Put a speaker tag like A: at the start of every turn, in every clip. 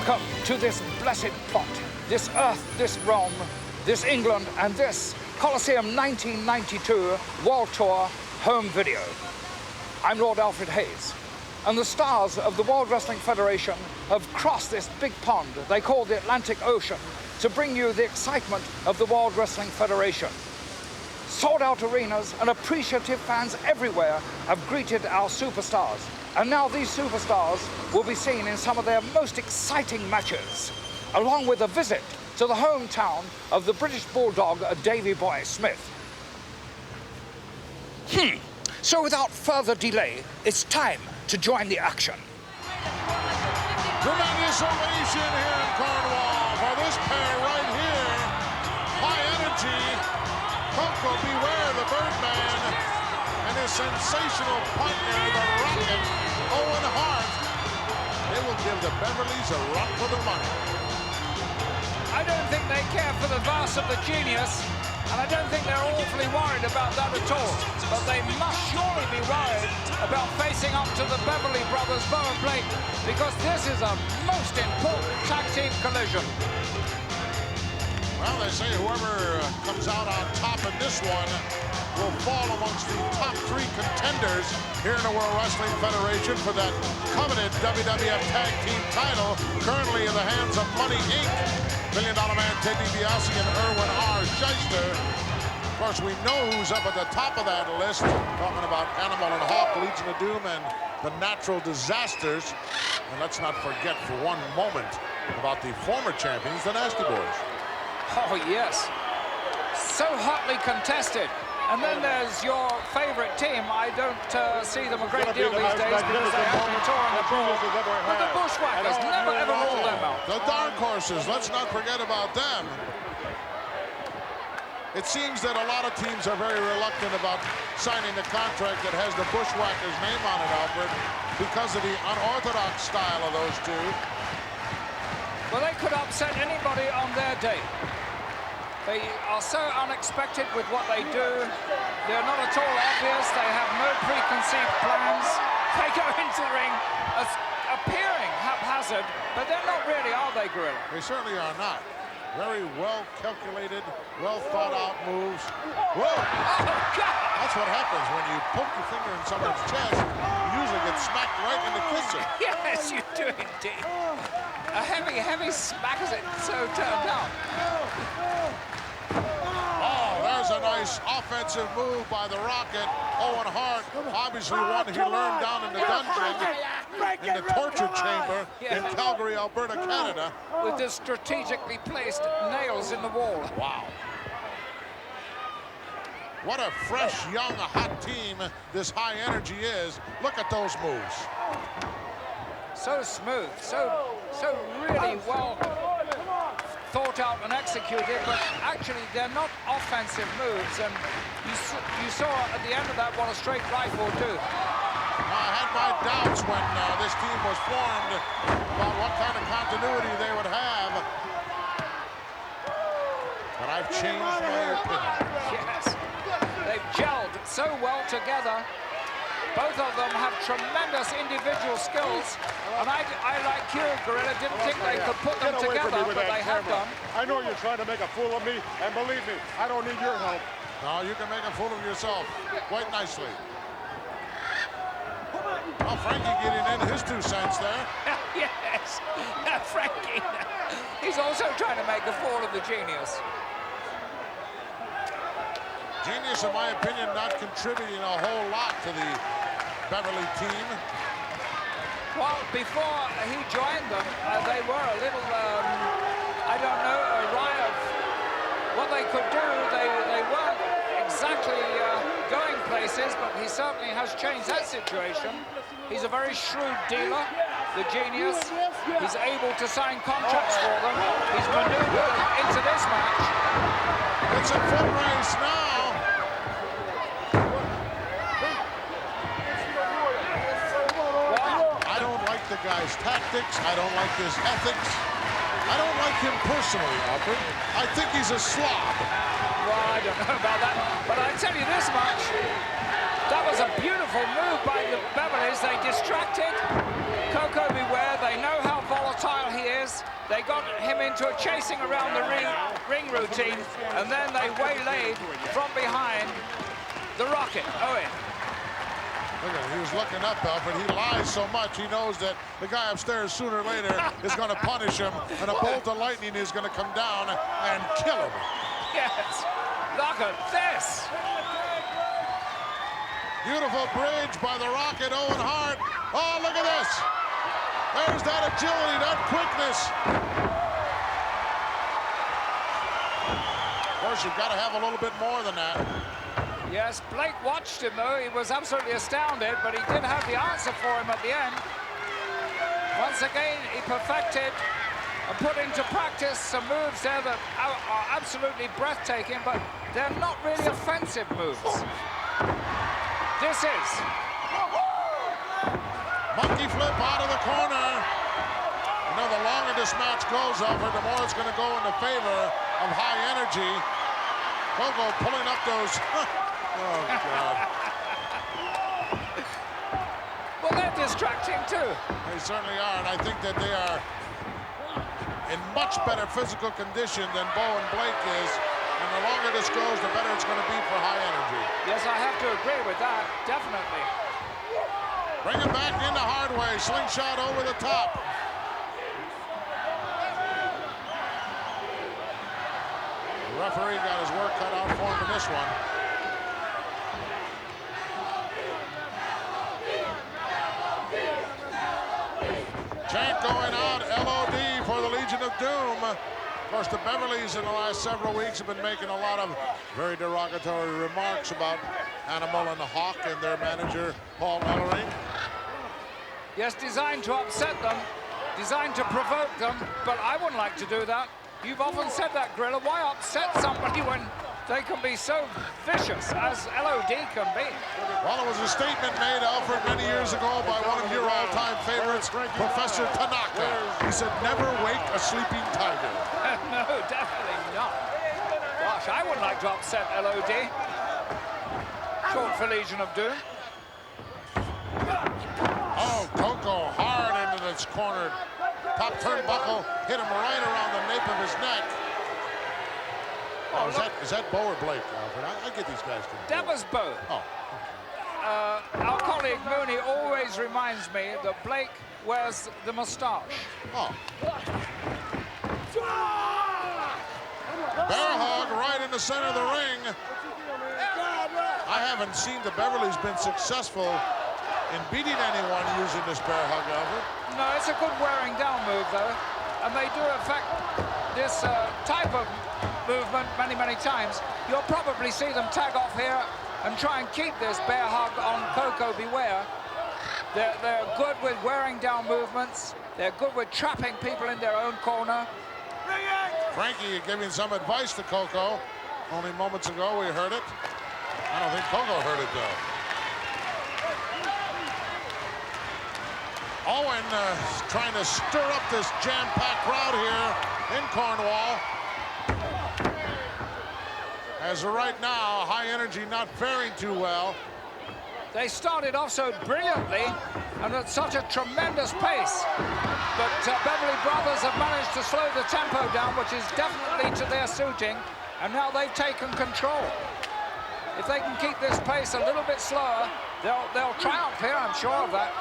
A: Welcome to this blessed plot, this earth, this realm, this England, and this Colosseum 1992 World Tour home video. I'm Lord Alfred Hayes, and the stars of the World Wrestling Federation have crossed this big pond they call the Atlantic Ocean to bring you the excitement of the World Wrestling Federation. Sold-out arenas and appreciative fans everywhere have greeted our superstars. And now these superstars will be seen in some of their most exciting matches, along with a visit to the hometown of the British Bulldog, Davey Boy Smith. So without further delay, it's time to join the action.
B: Tremendous ovation here in Cornwall for this pair right here. High energy. Koko Beware, the Birdman, and his sensational partner, the Rocket, Owen Hart. They will give the Beverleys a run for their money.
A: I don't think they care for the vast of the genius, and I don't think they're awfully worried about that at all. But they must surely be worried about facing up to the Beverly brothers, Bo and Blake, because this is a most important tag team collision.
B: Well, they say whoever comes out on top in this one will fall amongst the top 3 contenders here in the World Wrestling Federation for that coveted WWF Tag Team title, currently in the hands of Money Inc. Million Dollar Man Ted DiBiase and Irwin R. Shyster. Of course, we know who's up at the top of that list, talking about Animal and Hawk, Legion of Doom, and the Natural Disasters. And let's not forget for one moment about the former champions, the Nasty Boys.
A: Oh, yes. So hotly contested. And then there's your favorite team. I don't see them a great deal these days because they have been touring abroad. But the Bushwhackers never ever rule them out.
B: The Dark Horses, let's not forget about them. It seems that a lot of teams are very reluctant about signing a contract that has the Bushwhackers name on it, Alfred, because of the unorthodox style of those two.
A: Well, they could upset anybody on their day. They are so unexpected with what they do. They're not at all obvious. They have no preconceived plans. They go into the ring as appearing haphazard, but they're not really, are they, Gorilla?
B: They certainly are not. Very well calculated, well thought out moves. Whoa!
A: Oh, God!
B: That's what happens when you poke your finger in someone's chest. You usually get smacked right in the kisser.
A: Yes, you do indeed. A heavy, heavy smack as it so turned out.
B: Oh, there's a nice offensive move by the Rocket. Owen Hart, obviously one he learned down in the dungeon, in the torture chamber in Calgary, Alberta, Canada.
A: With the strategically placed nails in the wall.
B: Wow. What a fresh, young, hot team this high energy is. Look at those moves.
A: So smooth, so really well thought out and executed, but actually they're not offensive moves, and you saw at the end of that what a straight right will do.
B: I had my doubts when this team was formed about what kind of continuity they would have, but I've changed my opinion.
A: Yes, they've gelled so well together. Both of them have tremendous individual skills, and I like you, Gorilla, didn't think they could put them together, but they have done.
C: I know you're trying to make a fool of me, and believe me, I don't need your help.
B: No, you can make a fool of yourself quite nicely. Well, Frankie getting in his 2 cents there.
A: Yes, Frankie. He's also trying to make a fool of the genius.
B: Genius, in my opinion, not contributing a whole lot to the Beverly team.
A: Well, before he joined them, they were a little, I don't know, awry of what they could do. They weren't exactly going places, but he certainly has changed that situation. He's a very shrewd dealer, the genius. He's able to sign contracts for them. He's maneuvered into this match.
B: It's a foot race now. The guy's tactics. I don't like his ethics. I don't like him personally, Alfred. I think he's a slob.
A: Well, I don't know about that, but I tell you this much. That was a beautiful move by the Beverleys. They distracted Koko Beware. They know how volatile he is. They got him into a chasing around the ring routine, and then they waylaid from behind the Rocket, Owen.
B: Look at him. He was looking up, Alfred. He lies so much, he knows that the guy upstairs sooner or later is going to punish him, and a bolt of lightning is going to come down and kill him.
A: Yes, look at this.
B: Beautiful bridge by the Rocket, Owen Hart. Oh, look at this. There's that agility, that quickness. Of course, you've got to have a little bit more than that.
A: Yes, Blake watched him, though. He was absolutely astounded, but he did have the answer for him at the end. Once again, he perfected and put into practice some moves there that are absolutely breathtaking, but they're not really offensive moves. This is
B: monkey flip out of the corner. You know, the longer this match goes, Alfred, the more it's going to go in the favor of high energy. Koko pulling up those. Oh, God.
A: Well, they're distracting, too.
B: They certainly are, and I think that they are in much better physical condition than Bo and Blake is. And the longer this goes, the better it's going to be for high energy.
A: Yes, I have to agree with that, definitely.
B: Bring him back in the hard way. Slingshot over the top. The referee got his work cut out for him in this one. Chant going out, LOD for the Legion of Doom. Of course, the Beverleys in the last several weeks have been making a lot of very derogatory remarks about Animal and the Hawk and their manager, Paul Ellering.
A: Yes, designed to upset them, designed to provoke them, but I wouldn't like to do that. You've often said that, Gorilla. Why upset somebody when they can be so vicious as LOD can be?
B: Well, it was a statement made, Alfred, many years ago by one of your all-time favorites, Professor Tanaka. He said, never wake a sleeping tiger.
A: No, definitely not. Gosh, I wouldn't like to upset LOD. Short for Legion of Doom.
B: Oh, Koko hard into this corner. Top turnbuckle hit him right around the nape of his neck. Oh, is that Bo or Blake, Alfred? I get these guys confused.
A: That was Bo.
B: Oh.
A: Our colleague Mooney always reminds me that Blake wears the moustache.
B: Oh. Bear hug right in the center of the ring. I haven't seen the Beverleys been successful in beating anyone using this bear hug, Alfred.
A: No, it's a good wearing down move, though. And they do affect this type of movement many, many times. You'll probably see them tag off here and try and keep this bear hug on Koko B. Ware. They're good with wearing down movements. They're good with trapping people in their own corner.
B: Frankie giving some advice to Koko. Only moments ago we heard it. I don't think Koko heard it, though. Owen trying to stir up this jam-packed crowd here in Cornwall. As of right now, high energy not faring too well.
A: They started off so brilliantly and at such a tremendous pace. But Beverly Brothers have managed to slow the tempo down, which is definitely to their suiting. And now they've taken control. If they can keep this pace a little bit slower, they'll triumph here, I'm sure of that.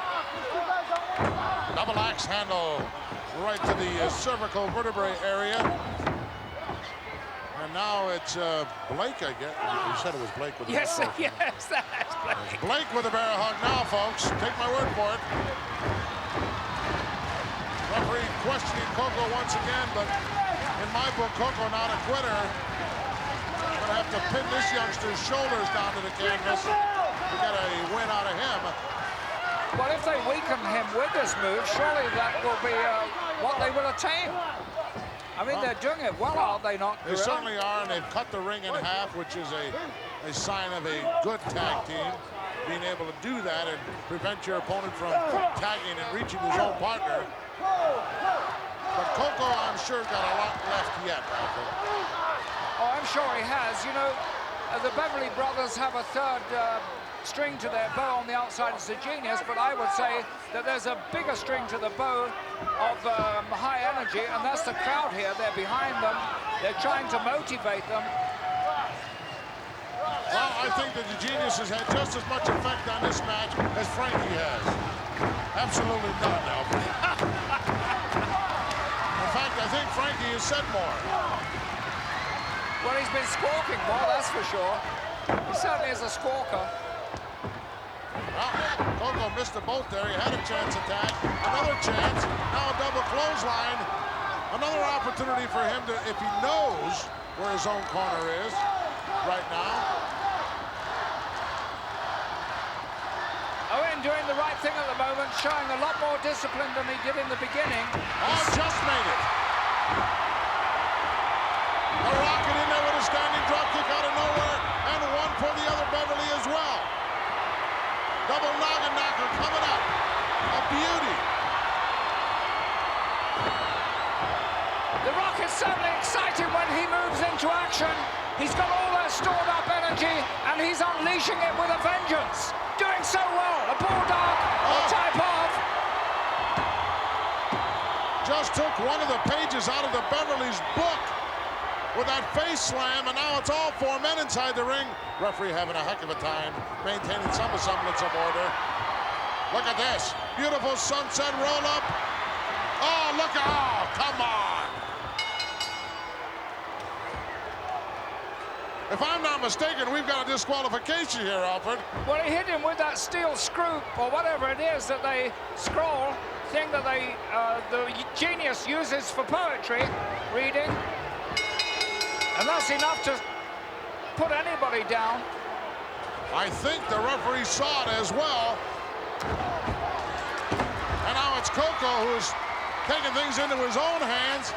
B: Double axe handle right to the cervical vertebrae area. And now it's Blake, I guess. You said it was Blake with the
A: Yes, yes, that's Blake.
B: It's Blake with a bear hug now, folks. Take my word for it. Referee questioning Koko once again, but in my book, Koko not a quitter. Gonna have to pin this youngster's shoulders down to the canvas to get a win out of him.
A: Well, if they weaken him with this move, surely that will be what they will attain. I mean, they're doing it well, are they not?
B: They certainly are, and they've cut the ring in half, which is a sign of a good tag team. Being able to do that and prevent your opponent from tagging and reaching his own partner. But Koko, I'm sure, got a lot left yet, I think.
A: Oh, I'm sure he has. You know, the Beverly Brothers have a third string to their bow on the outside is the Genius, but I would say that there's a bigger string to the bow of High Energy, and that's the crowd here. They're behind them. They're trying to motivate them.
B: Well, I think that the Genius has had just as much effect on this match as Frankie has. Absolutely none, Alfred. In fact, I think Frankie has said more.
A: Well, he's been squawking more, that's for sure. He certainly is a squawker.
B: Well, Koko missed the boat there. He had a chance attack. Another chance. Now a double clothesline. Another opportunity for him to, if he knows where his own corner is right now.
A: Owen doing the right thing at the moment, showing a lot more discipline than he did in the beginning.
B: Oh, just made it. The Rocket in there with a standing drop kick out of nowhere, and one for the other Beverly as well. Double noggin knocker coming up. A beauty.
A: The Rocket's certainly exciting when he moves into action. He's got all that stored up energy, and he's unleashing it with a vengeance. Doing so well. A bulldog type of.
B: Just took one of the pages out of the Beverly's book with that face slam, and now it's all four men inside the ring. Referee having a heck of a time maintaining some semblance of order. Look at this. Beautiful sunset roll up. Oh, look at, oh, come on. If I'm not mistaken, we've got a disqualification here, Alfred.
A: Well, he hit him with that steel screw, or whatever it is that they scroll, thing that they, the Genius uses for poetry reading. And that's enough to put anybody down.
B: I think the referee saw it as well. And now it's Koko who's taking things into his own hands.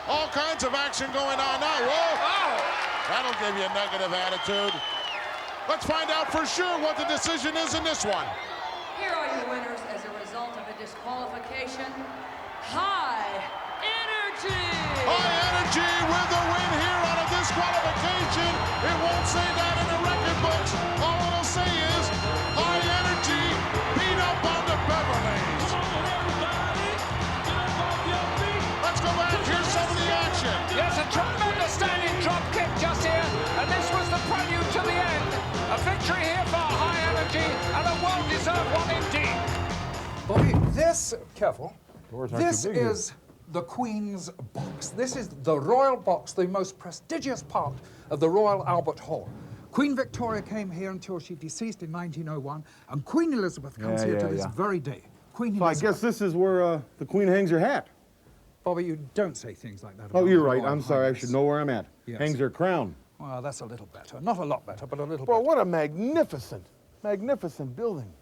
B: All kinds of action going on now. Whoa!
A: Oh!
B: That'll give you a negative attitude. Let's find out for sure what the decision is in this one.
D: Here are your winners as a result of a disqualification. High Energy!
B: High Energy with the win here on a disqualification. It won't say that in the record books. All it'll say is High Energy beat up on the Beverlys. Let's go back. Here's some of the action.
A: Yes, a tremendous standing drop kick just here, and this was the prelude to the end. A victory here for High Energy, and a well-deserved one indeed.
E: Bobby, this, careful,
F: Doors aren't
E: this
F: too big here.
E: is the Queen's box. This is the royal box, the most prestigious part of the Royal Albert Hall. Queen Victoria came here until she deceased in 1901, and Queen Elizabeth comes here to this very day. Queen
F: So I
E: Elizabeth.
F: guess this is where the Queen hangs her hat.
E: Bobby, you don't say things like that.
F: Oh,
E: about
F: you're
E: the
F: right.
E: Royal
F: I'm sorry. I
E: Highness.
F: should know where I'm at.
E: Yes.
F: Hangs her crown.
E: Well, that's a little better. Not a lot better, but a little
F: Well,
E: better.
F: what a magnificent, magnificent building.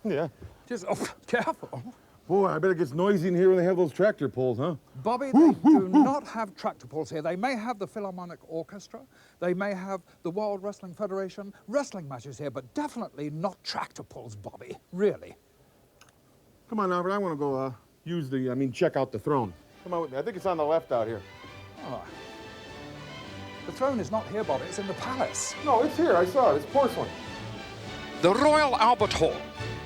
F: Yeah.
E: Just, oh, careful.
F: Boy, I bet it gets noisy in here when they have those tractor pulls, huh?
E: Bobby, they do not have tractor pulls here. They may have the Philharmonic Orchestra. They may have the World Wrestling Federation wrestling matches here, but definitely not tractor pulls, Bobby. Really.
F: Come on, Albert. I want to go check out the throne. Come on with me. I think it's on the left out here.
E: Oh. The throne is not here, Bobby. It's in the palace.
F: No, it's here. I saw it. It's porcelain.
A: The Royal Albert Hall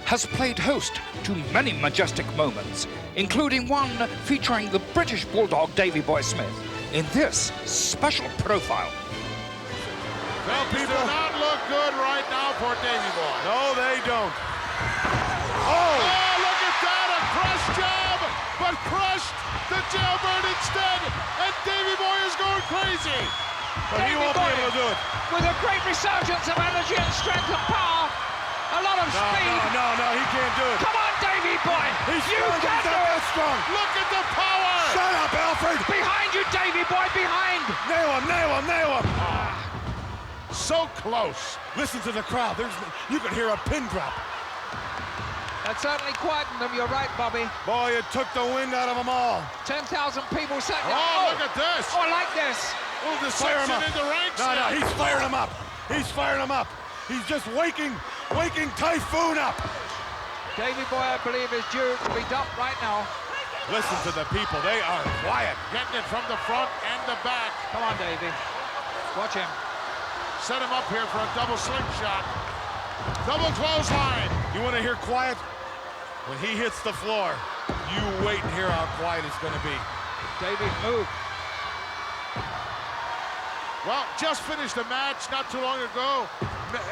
A: has played host to many majestic moments, including one featuring the British Bulldog Davy Boy Smith in this special profile.
B: Well, people do not look good right now for Davy Boy.
C: No, they don't.
B: Oh, look at that, a crush job, but crushed the jailbird instead, and Davy Boy is going crazy.
C: But he won't be able to do it.
A: With a great resurgence of energy and strength and power, a lot of speed.
C: No, he can't do it.
A: Come on, Davy Boy!
C: He's
A: You
C: strong.
A: can
C: He's
A: do
C: not
A: it!
C: that strong.
B: Look at the power!
C: Shut up, Alfred.
A: Behind you, Davy Boy, behind!
C: Nail him, nail him, nail him.
B: So close.
C: Listen to the crowd. You could hear a pin drop.
A: That certainly quietened them, you're right, Bobby.
C: Boy, it took the wind out of them all.
A: 10,000 people sat down.
B: Oh, look at this.
A: Oh, I like this.
B: Oh, the
C: Fire him
B: section
C: up.
B: in the ranks.
C: No,
B: now.
C: he's firing him up. He's firing him up. He's just waking Typhoon up.
A: Davy Boy, I believe, is due to be dumped right now.
C: Listen to the people. They are quiet.
B: Getting it from the front and the back.
A: Come on, Davy. Watch him.
B: Set him up here for a double slingshot. Double clothesline.
C: You want to hear quiet? When he hits the floor, you wait and hear how quiet it's going to be.
A: Davey, move.
B: Well, just finished a match not too long ago,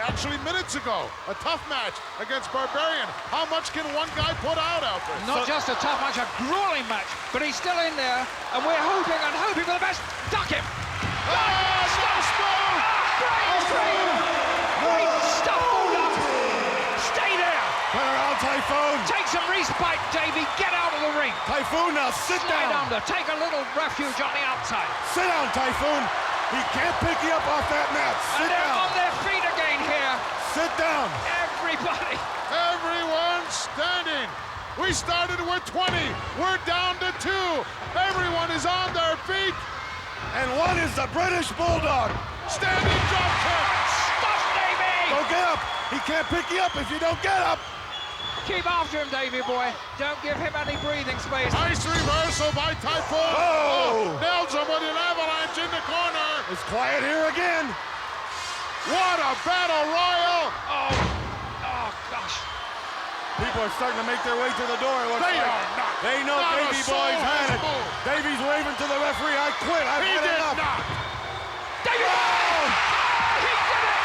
B: actually minutes ago. A tough match against Barbarian. How much can one guy put out, Alfred?
A: Not just a tough match, a grueling match, but he's still in there, and we're hoping and hoping for the best. Duck him! Great stuff, Bulldog! Stay there!
C: Turn around, Typhoon!
A: Take some respite, Davey. Get out of the ring.
C: Typhoon, now sit
A: Slide
C: down!
A: under. Take a little refuge on the outside.
C: Sit down, Typhoon! He can't pick you up off that mat.
A: And
C: Sit
A: they're
C: down!
A: on their feet again here.
C: Sit down!
A: Everybody.
B: Everyone standing. We started with 20. We're down to 2. Everyone is on their feet.
C: And one is the British Bulldog.
B: Standing drop kick.
A: Stop, Davey.
C: Don't get up. He can't pick you up if you don't get up.
A: Keep after him, Davey boy. Don't give him any breathing space.
B: Nice reversal by Typhoon.
C: Oh.
B: Nails him with an avalanche in the corner.
C: It's quiet here again.
B: What a battle royal.
A: Oh, gosh.
C: People are starting to make their way to the door. It looks
B: They
C: like.
B: are not.
C: They know
B: Not a
C: Davey
B: soul
C: Boy's
B: has
C: had it.
B: moved.
C: Davey's waving to the referee. I quit. I've
B: He
C: had
B: did
C: enough.
B: not.
A: Davey boy! He did it!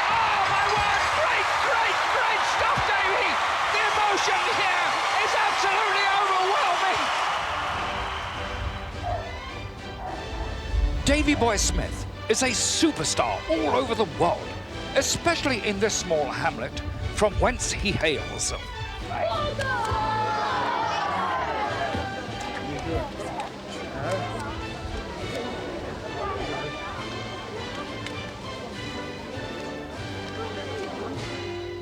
A: Oh, my word! Great stuff, Davey! The emotion here is absolutely overwhelming! Davey Boy Smith is a superstar all over the world, especially in this small hamlet from whence he hails.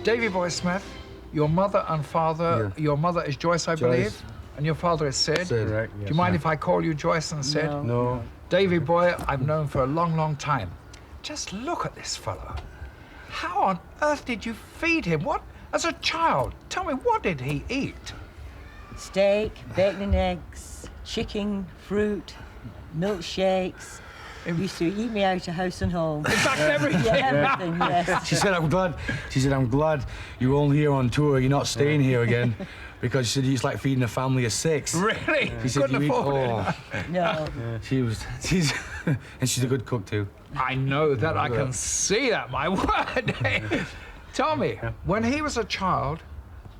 A: Davey Boy Smith, your mother and father, your mother is Joyce, I believe, and your father is Sid.
G: Correct,
A: Do you mind if I call you Joyce and Sid?
G: No.
A: Davey Boy, I've known for a long time. Just look at this fellow. How on earth did you feed him? What, as a child? Tell me, what did he eat?
H: Steak, bacon and eggs, chicken, fruit, milkshakes. He used to eat me out of house and home.
A: In fact, everything.
H: Yeah, everything, yes.
G: She said, I'm glad you're only here on tour. You're not staying here again. Because she said it's like feeding a family of 6.
A: Really?
G: She said,
A: Couldn't afford it.
H: No.
G: She's and she's a good cook too.
A: I know that. I can see that, my word. Tell me, when he was a child,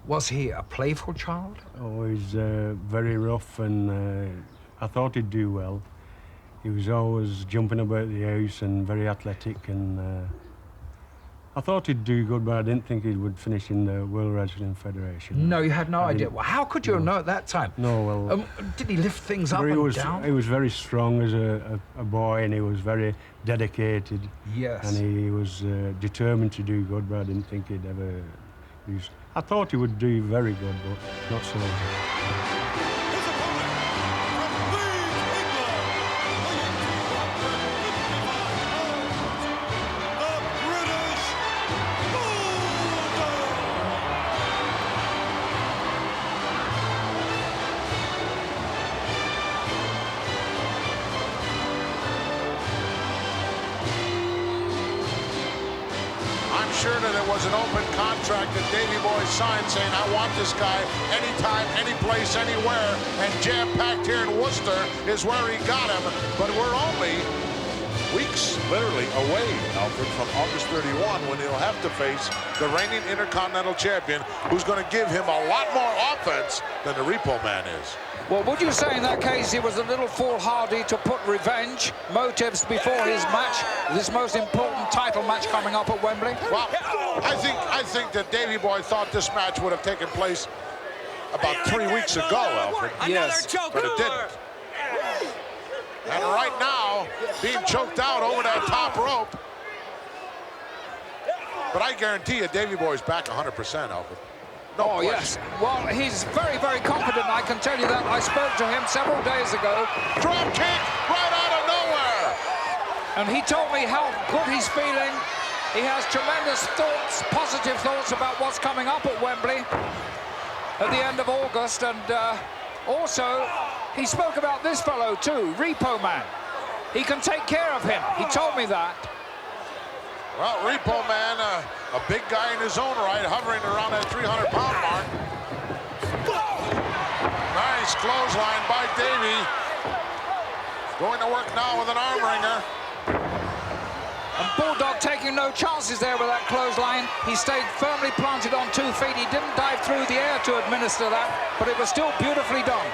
A: was he a playful child?
I: Always very rough, and I thought he'd do well. He was always jumping about the house and very athletic, and I thought he'd do good, but I didn't think he would finish in the World Wrestling Federation.
A: No, you had no idea. Well, how could you know at that time?
I: No, well...
A: did he lift things up
I: he
A: and
I: was,
A: down?
I: He was very strong as a boy, and he was very dedicated.
A: Yes.
I: And he was determined to do good, but I didn't think he'd ever use... I thought he would do very good, but not so good.
B: I'm sure that it was an open contract that Davey Boy signed saying, I want this guy anytime, any place, anywhere. And jam-packed here in Worcester is where he got him. But we're only weeks, literally, away, Alfred, from August 31, when he'll have to face the reigning Intercontinental Champion, who's going to give him a lot more offense than the Repo Man is.
A: Well, would you say in that case he was a little foolhardy to put revenge motives before his match, this most important title match coming up at Wembley?
B: Well, I think that Davey Boy thought this match would have taken place about 3 weeks ago, Alfred.
A: Yes.
B: But it didn't. And right now, being choked out over that top rope. But I guarantee you, Davey Boy's back 100%, Alfred. No question.
A: Yes. Well, he's very, very confident. I can tell you that. I spoke to him several days ago.
B: Drop kick right out of nowhere.
A: And he told me how good he's feeling. He has tremendous thoughts, positive thoughts about what's coming up at Wembley at the end of August. And also, he spoke about this fellow too, Repo Man. He can take care of him. He told me that.
B: Well, Repo Man, a big guy in his own right, hovering around that 300-pound mark. Nice clothesline by Davey. Going to work now with an arm wringer.
A: And Bulldog taking no chances there with that clothesline. He stayed firmly planted on 2 feet. He didn't dive through the air to administer that, but it was still beautifully done.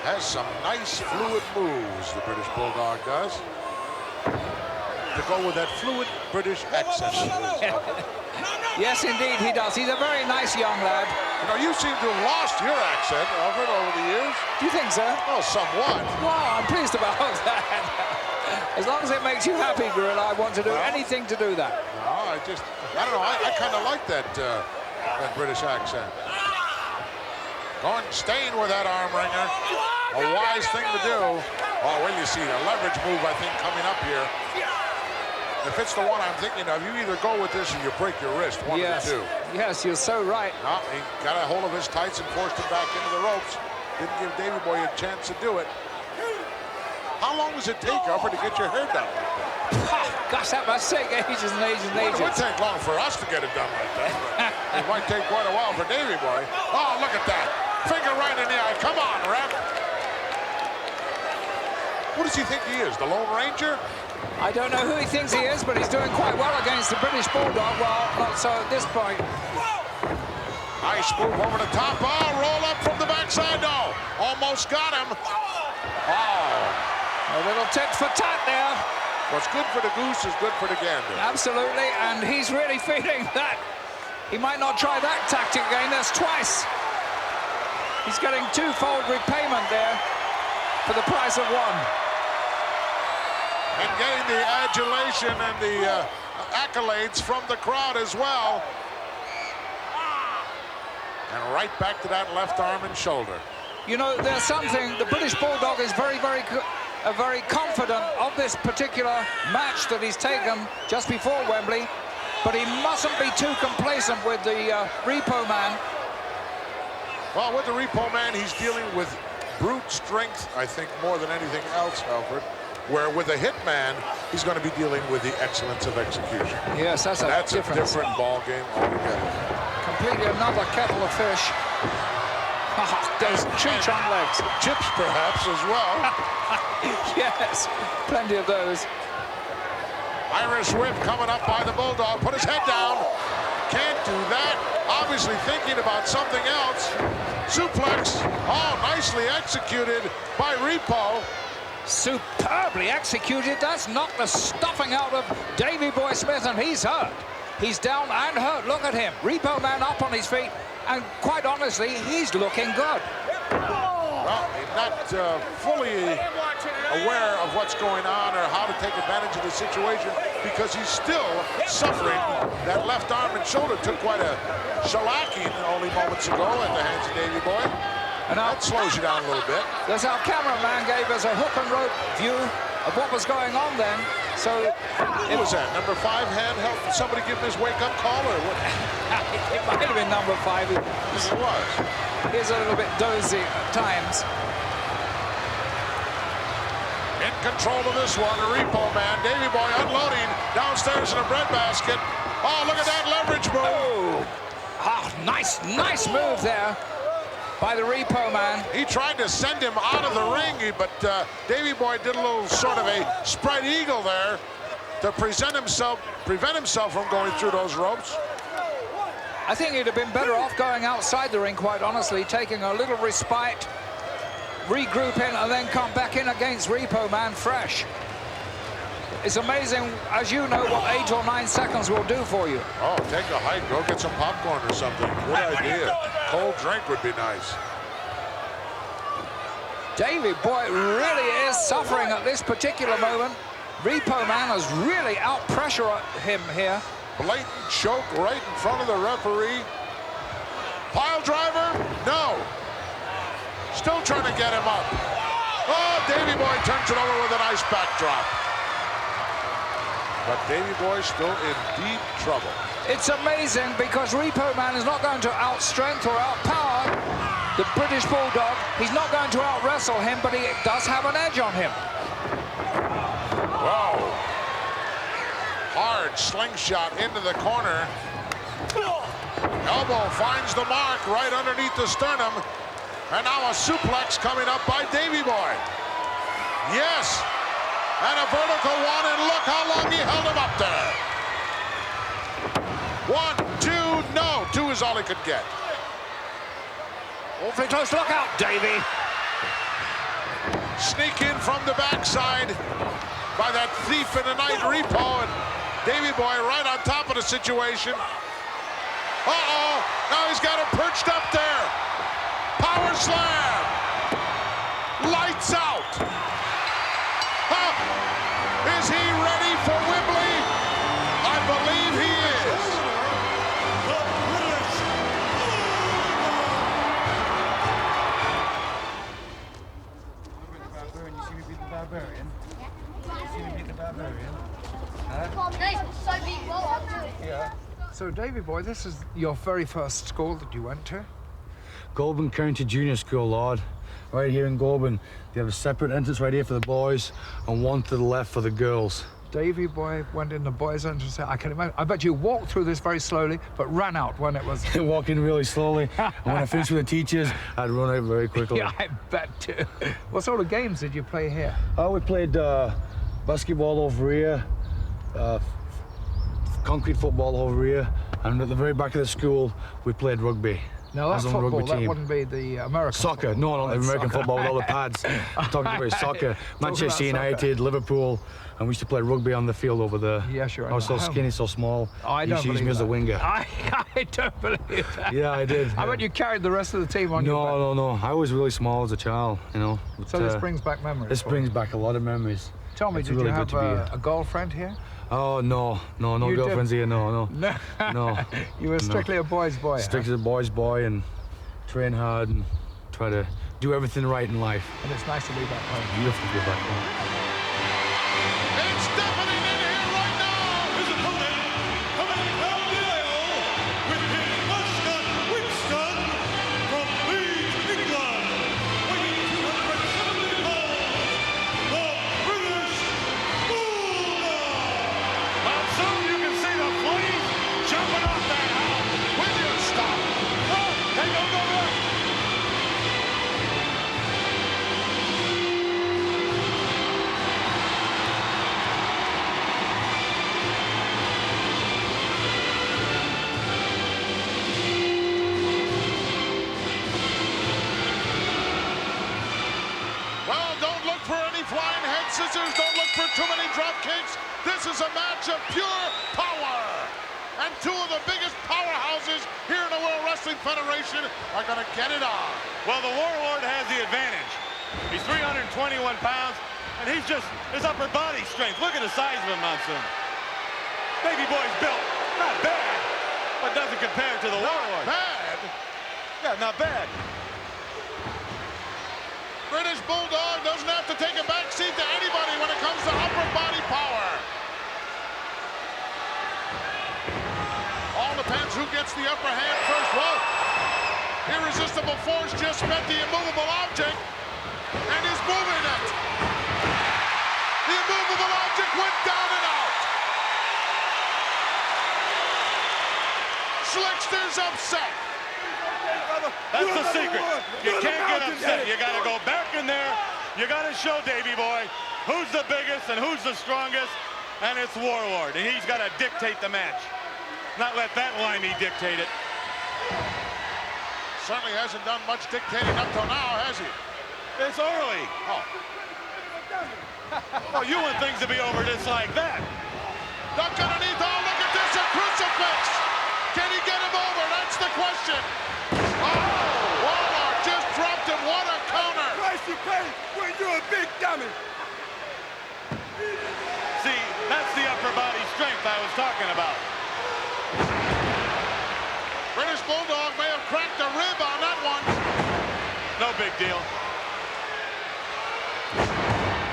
B: Has some nice fluid moves, the British Bulldog does. To go with that fluid British accent.
A: Yes, indeed, he does. He's a very nice young lad.
B: You know, you seem to have lost your accent, Alfred, over the years.
A: Do you think so?
B: Oh, somewhat.
A: Well, I'm pleased about that. As long as it makes you happy, Gorilla, I want to do anything to do that.
B: No, I don't know. I kind of like that British accent. Staying with that arm wringer. A wise thing to do. Oh, well, you see the leverage move, I think, coming up here. If it's the one I'm thinking of, you either go with this or you break your wrist. One of the two.
A: Yes, you're so right.
B: No, he got a hold of his tights and forced him back into the ropes. Didn't give Davey Boy a chance to do it. How long does it take, Alfred, to get your hair done like that?
A: Gosh, that must take ages and ages and ages.
B: It would take long for us to get it done like that. It might take quite a while for Davey Boy. Oh, look at that. Finger right in the eye. Come on, ref. What does he think he is, the Lone Ranger?
A: I don't know who he thinks he is, but he's doing quite well against the British Bulldog. Well, not so at this point.
B: Nice move over the top. Oh, roll up from the backside. No, almost got him. Oh.
A: A little tit for tat there.
B: What's good for the goose is good for the gander.
A: Absolutely, and he's really feeling that. He might not try that tactic again. That's twice. He's getting twofold repayment there for the price of one.
B: And getting the adulation and the accolades from the crowd as well. And right back to that left arm and shoulder.
A: You know, there's something, the British Bulldog is very confident of this particular match that he's taken just before Wembley, but he mustn't be too complacent with the Repo Man.
B: Well, with the Repo Man, he's dealing with brute strength, I think, more than anything else, Alfred. Where with a Hitman, he's going to be dealing with the excellence of execution.
A: Yes, that's a
B: different ball game altogether.
A: Completely another kettle of fish. Those tree-trunk legs.
B: Chips, perhaps, as well.
A: Yes, plenty of those.
B: Irish whip coming up by the Bulldog. Put his head down. Can't do that. Obviously thinking about something else. Suplex. Oh, nicely executed by Repo.
A: Superbly executed. That's knocked the stuffing out of Davey Boy Smith, and he's hurt. He's down and hurt. Look at him. Repo Man up on his feet, and quite honestly, he's looking good.
B: Well, he's not fully aware of what's going on or how to take advantage of the situation because he's still suffering. That left arm and shoulder took quite a shellacking only moments ago at the hands of Davey Boy. And that slows you down a little bit.
A: There's our cameraman gave us a hook and rope view of what was going on then. So
B: it was that number 5 handheld. Did somebody give him his wake-up call or what?
A: It might have been number 5.
B: It was.
A: He's a little bit dozy at times.
B: In control of this one, the Repo Man. Davey Boy unloading downstairs in a breadbasket. Oh, look at that leverage move.
A: Oh, nice move there by the Repo Man.
B: He tried to send him out of the ring, but Davey Boy did a little sort of a spread eagle there to prevent himself from going through those ropes.
A: I think he'd have been better off going outside the ring, quite honestly, taking a little respite, regroup in, and then come back in against Repo Man fresh. It's amazing, as you know, what 8 or 9 seconds will do for you.
B: Oh, take a hike, go get some popcorn or something. Good idea. Cold drink would be nice.
A: Davey Boy really is suffering at this particular moment. Repo Man has really out-pressured him here.
B: Blatant choke right in front of the referee. Pile driver? No. Still trying to get him up. Oh, Davey Boy turns it over with a nice backdrop. But Davey Boy's still in deep trouble.
A: It's amazing because Repo Man is not going to outstrength or outpower the British Bulldog. He's not going to out-wrestle him, but he does have an edge on him.
B: Wow. Hard slingshot into the corner. Elbow finds the mark right underneath the sternum. And now a suplex coming up by Davey Boy. Yes. And a vertical one, and look how long he held him up there. 1, 2, no. 2 is all he could get.
A: Awfully close. Look out, Davey.
B: Sneak in from the backside by that thief in the night repo, and Davey Boy right on top of the situation. Uh-oh, now he's got him perched up there. Power slam. Lights out. Huh. Is he ready for Wembley? I believe he is.
E: You see me beat the Barbarian? You see me beat the Barbarian? Yeah. So, Davey Boy, this is your very first school that you went to?
G: Goulburn County Junior School, Lord. Right here in Goulburn. They have a separate entrance right here for the boys and one to the left for the girls.
E: Davey Boy went in the boys' entrance. I can imagine. I bet you walked through this very slowly, but ran out when it was.
G: Walking really slowly. And when I finished with the teachers, I'd run out very quickly.
E: Yeah, I bet too. What sort of games did you play here?
G: Oh, we played basketball over here, concrete football over here, and at the very back of the school, we played rugby.
E: No, that's
G: on the
E: football.
G: rugby
E: That
G: team.
E: wouldn't be the American
G: Soccer.
E: football.
G: No, not the
E: That's
G: American
E: soccer.
G: football with all the pads. I'm talking about soccer. Manchester United, Liverpool, and we used to play rugby on the field over there.
E: Yeah, sure.
G: I was so skinny, so small.
E: I
G: You
E: don't
G: used to use
E: believe
G: me as a
E: that.
G: winger.
E: I don't believe that.
G: Yeah, I did.
E: I bet you carried the rest of the team on your back.
G: No. I was really small as a child, you know. But,
E: So this brings back memories.
G: This
E: for
G: brings
E: you.
G: back a lot of memories.
E: Tell me,
G: It's
E: did
G: really
E: you
G: good
E: have
G: to be here.
E: a girlfriend here?
G: Oh, no
E: You
G: girlfriends
E: didn't?
G: here, no.
E: No.
G: No.
E: You were strictly a boy's boy.
G: Strict as a boy's boy and train hard and try to do everything right in life.
E: And it's nice to be back home.
G: Beautiful to be back home.
B: It's deafening in here right now.
J: His opponent, coming down the aisle with his mascot Winston from Leeds, England, weighing 270 pounds, the British Bulldog.
C: Now soon you can see the flames jumping off that house.
B: Will you stop?
C: Oh, they don't go there.
B: Well, don't look for any flying head scissors. Don't look for too many drop kicks. This is a match of pure power. And two of the biggest powerhouses here in the World Wrestling Federation are going to get it on.
C: Well, the Warlord has the advantage. He's 321 pounds, and he's just his upper body strength. Look at the size of him, Monsoon. Baby Boy's built not bad, but doesn't compare to the Warlord.
B: Bad.
C: Yeah, not bad.
B: British Bulldog doesn't have to take a back seat to anybody when it comes to upper body power. All depends who gets the upper hand first. Whoa! Irresistible force just met the immovable object and is moving it. The immovable object went down and out. Slickster's upset.
C: That's the secret. You can't get upset. You got to go back in there. You got to show Davey Boy who's the biggest and who's the strongest, and it's Warlord, and he's got to dictate the match. Not let that limey dictate it.
B: Certainly hasn't done much dictating up till now, has he?
C: It's early.
B: Oh.
C: Well, you want things to be over just like that.
B: Duck underneath. Oh, look at this, a crucifix. Can he get him over? That's the question. Oh, Warlord just dropped him. What a counter.
J: Christy Payne, when you're a big dummy.
C: See, that's the upper body strength I was talking about.
B: British Bulldog may have cracked a rib on that one.
C: No big deal.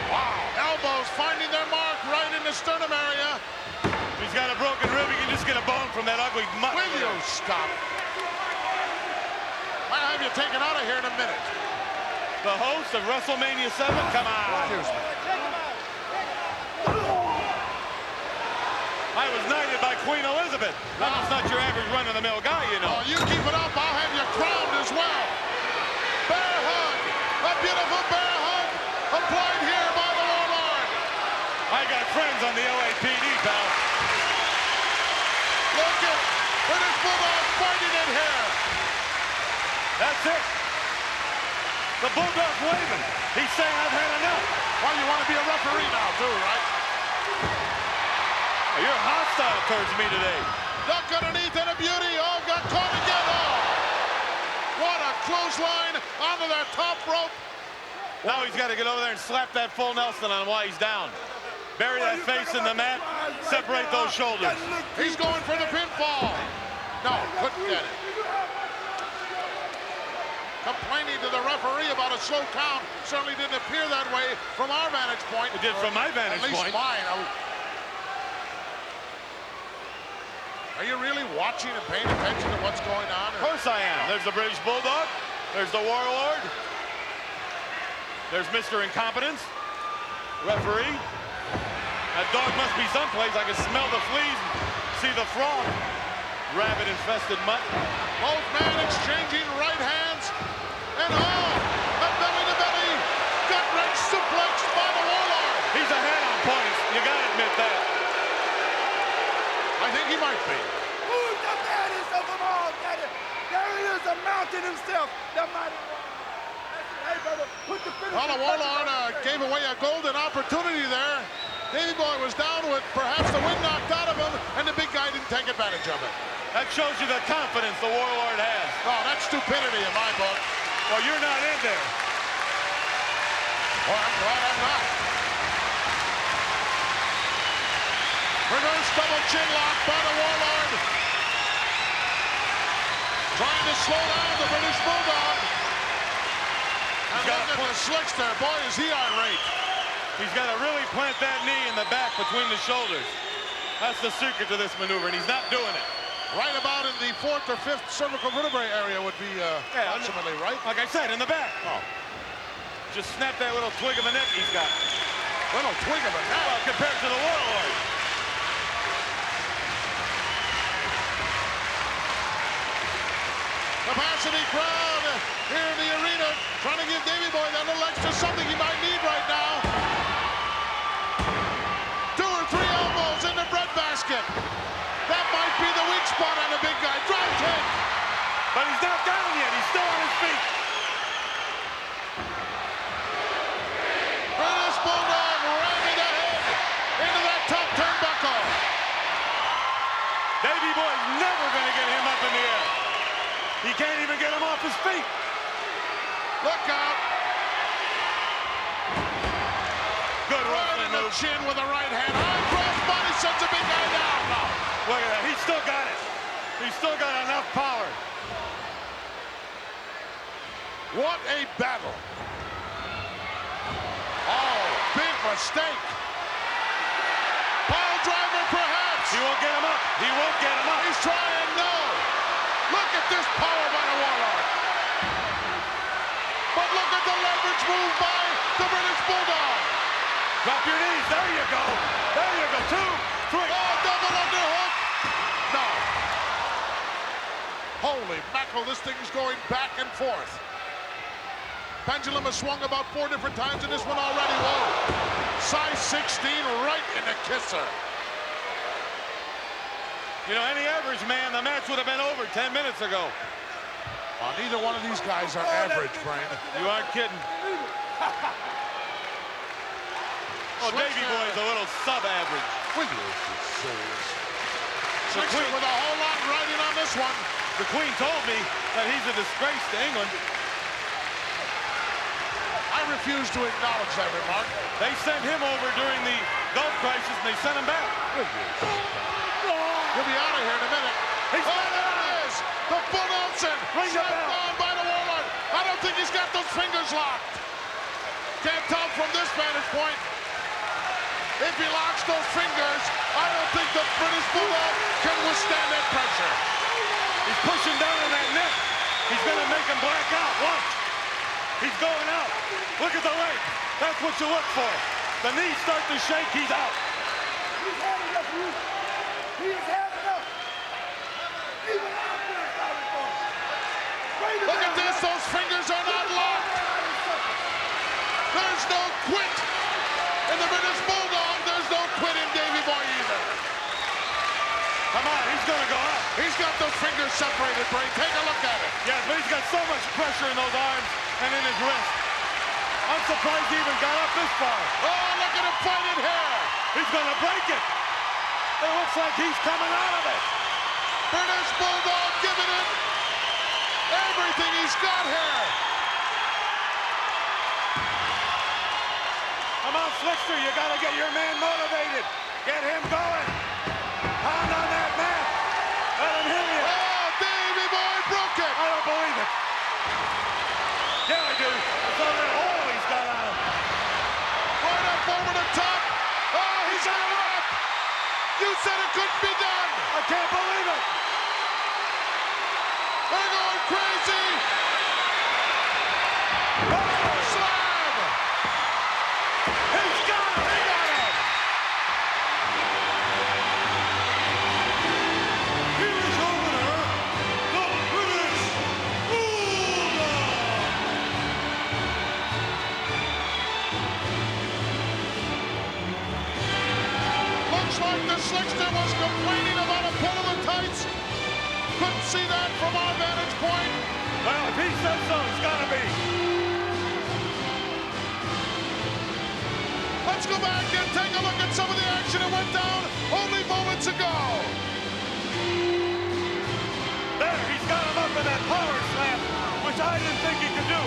B: Wow. Elbows finding their mark right in the sternum area.
C: He's got a broken rib. He can just get a bone from that ugly mutt.
B: Will you stop? I'll have you taken out of here in a minute.
C: The host of WrestleMania 7, come on.
B: Excuse me.
C: I was knighted by Queen Elizabeth. I'm just not your average run-of-the-mill guy, you know.
B: Oh, you keep it up, I'll have you crowned as well. Bear hug, a beautiful bear hug, applied here by the Warlord.
C: I got friends on the LAPD, pal.
B: Look at British Bulldog fighting it here.
C: That's it. The Bulldog's waving. He's saying, I've had enough.
B: Well, you want to be a referee now, too, right?
C: You're hostile towards me today.
B: Duck underneath and a beauty. Oh, got caught again. Oh, what a clothesline onto that top rope.
C: Now he's got to get over there and slap that full Nelson on him while he's down. Bury that face in the mat. Separate those shoulders.
B: He's going for the pinfall. No, couldn't get it. Complaining to the referee about a slow count. Certainly didn't appear that way from our vantage point.
C: It did from my vantage point.
B: At least mine. Are you really watching and paying attention to what's going on?
C: Of course I am. There's the British Bulldog. There's the Warlord. There's Mr. Incompetence. Referee. That dog must be someplace. I can smell the fleas and see the froth. Rabbit-infested mutt.
B: Both men exchanging right hands. And a belly-to-belly gut-wrench suplex by the Warlord.
C: He's ahead on points. You got to admit that.
B: I think he might be.
J: Who's the baddest of them all, Daddy? There he is, a mountain himself, the mighty one. Hey, brother, put the finish.
B: Well, the Warlord gave away a golden opportunity there. Davey Boy was down with perhaps the wind knocked out of him, and the big guy didn't take advantage of it.
C: That shows you the confidence the Warlord has.
B: Oh, that's stupidity in my book.
C: Well, you're not in there.
B: Well, I'm glad I'm not. Reverse double chin lock by the Warlord. Trying to slow down the British Bulldog. And look at the slickster. Boy, is he irate.
C: He's got to really plant that knee in the back between the shoulders. That's the secret to this maneuver, and he's not doing it.
B: Right about in the 4th or 5th cervical vertebrae area would be approximately, right?
C: Like I said, in the back.
B: Oh.
C: Just snap that little twig of a neck he's got.
B: Little twig of a neck?
C: Well, compared to the Warlord.
B: Capacity crowd here in the arena trying to give Davey Boy that little extra something he might need right now. 2 or 3 elbows in the breadbasket. That might be the weak spot on the big guy. Drop kick.
C: But he's not down yet. He's still on his feet.
B: British Bulldog ramming the head into that top turnbuckle.
C: Davey Boy's never going to get him up in the air. He can't even get him off his feet.
B: Look out.
C: Good
B: right in the chin with the right hand. High cross body sends the big guy down now.
C: Look at that. He's still got it. He's still got enough power.
B: What a battle. Oh, big mistake. Pile driver perhaps.
C: He won't get him up. He won't get him up.
B: He's trying, no. Look at this power by the Warlord. But look at the leverage move by the British Bulldog.
C: Drop your knees. There you go. There you go. 2, 3.
B: Oh, double underhook. No. Holy mackerel, this thing's going back and forth. Pendulum has swung about 4 different times in this one already. Whoa. Size 16 right in the kisser.
C: You know, any average man, the match would have been over 10 minutes ago.
B: Well, neither one of these guys are average, Brian.
C: You aren't kidding. Oh, Davey Boy's a little sub-average.
B: Will you be serious? Slickster with a whole lot riding on this one.
C: The Queen told me that he's a disgrace to England.
B: I refuse to acknowledge that remark.
C: They sent him over during the Gulf crisis, and they sent him back.
B: He'll be out of here in a minute.
C: He's
B: there it is! The full Nelson!
C: Ring the
B: Shut
C: bell.
B: down by the Warlord. I don't think he's got those fingers locked. Can't tell from this vantage point. If he locks those fingers, I don't think the British Bulldog can withstand that pressure.
C: He's pushing down on that neck. He's going to make him black out. Watch. He's going out. Look at the leg. That's what you look for. The knees start to shake. He's out.
J: He has had enough. Even I'm feeling sorry for him.
B: Look at this, those fingers are not locked. There's no quit in the British Bulldog. There's no quit in Davey Boy either.
C: Come on, he's going to go up.
B: He's got those fingers separated, Bray. Take a look at it.
C: Yes, but he's got so much pressure in those arms and in his wrist. I'm surprised he even got up this far.
B: Oh, look at him fighting here.
C: He's going to break it. It looks like he's coming out of it.
B: British Bulldog giving it everything he's got here.
C: Come on, Slickster, you got to get your man motivated. Get him going. Pound on that man. Let him hit you.
B: Oh, Davey Boy broke it.
C: I don't believe it. Yeah, I do. I saw that hole he's got on him.
B: Right up over the top. Oh, he's got it up. You said it couldn't be done.
C: I can't believe it.
B: They're going crazy. Oh, slam.
C: He's got him.
B: He got him.
C: Here is your winner, the British Bulldog.
B: Looks like the Slickster was complaining about a pull of the tights. Couldn't see that from our vantage point.
C: Well, if he says so, it's got to be.
B: Let's go back and take a look at some of the action that went down only moments ago.
C: There, he's got him up in that power slam, which I didn't think he could do.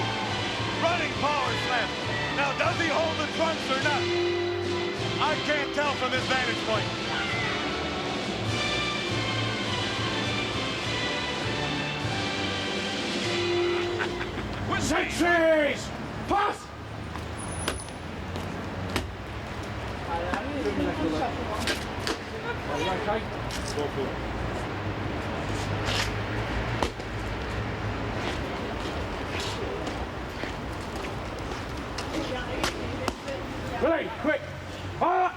C: Running power slam. Now, does he hold the trunks or not? I can't tell from this vantage point.
J: Sixties! Pass! Ready, quick! March!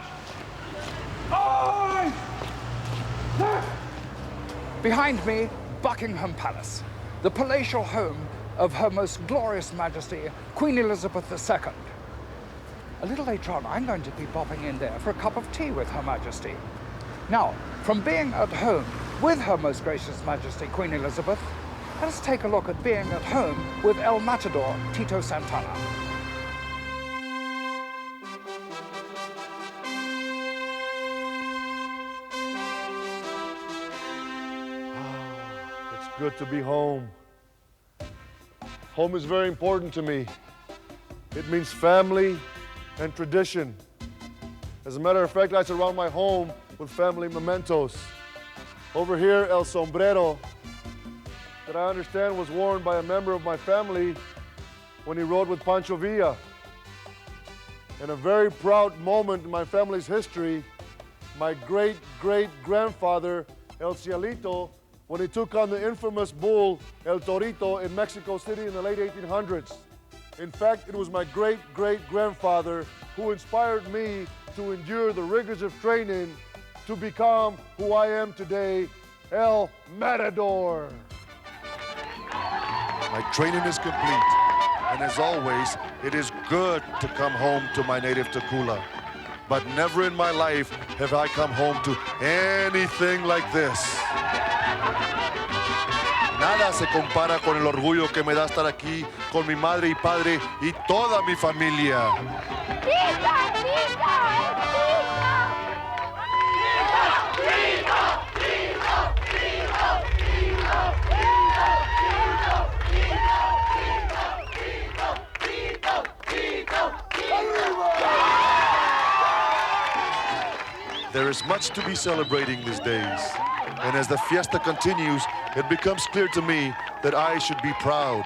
J: On! Left!
A: Behind me, Buckingham Palace, the palatial home of Her Most Glorious Majesty, Queen Elizabeth II. A little later on, I'm going to be popping in there for a cup of tea with Her Majesty. Now, from being at home with Her Most Gracious Majesty, Queen Elizabeth, let's take a look at being at home with El Matador, Tito Santana.
F: It's good to be home. Home is very important to me. It means family and tradition. As a matter of fact, I surround my home with family mementos. Over here, El Sombrero, that I understand was worn by a member of my family when he rode with Pancho Villa. In a very proud moment in my family's history, my great-great-grandfather, El Cielito, when he took on the infamous bull, El Torito, in Mexico City in the late 1800s. In fact, it was my great-great-grandfather who inspired me to endure the rigors of training to become who I am today, El Matador.
B: My training is complete, and as always, it is good to come home to my native Tacula. But never in my life have I come home to anything like this. Nada se compara con el orgullo que me da estar aquí con mi madre y padre y toda mi familia. There is much to be celebrating these days. And as the fiesta continues, it becomes clear to me that I should be proud.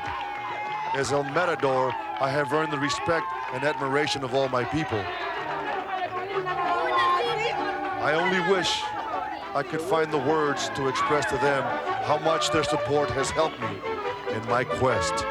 B: As El Matador, I have earned the respect and admiration of all my people. I only wish I could find the words to express to them how much their support has helped me in my quest.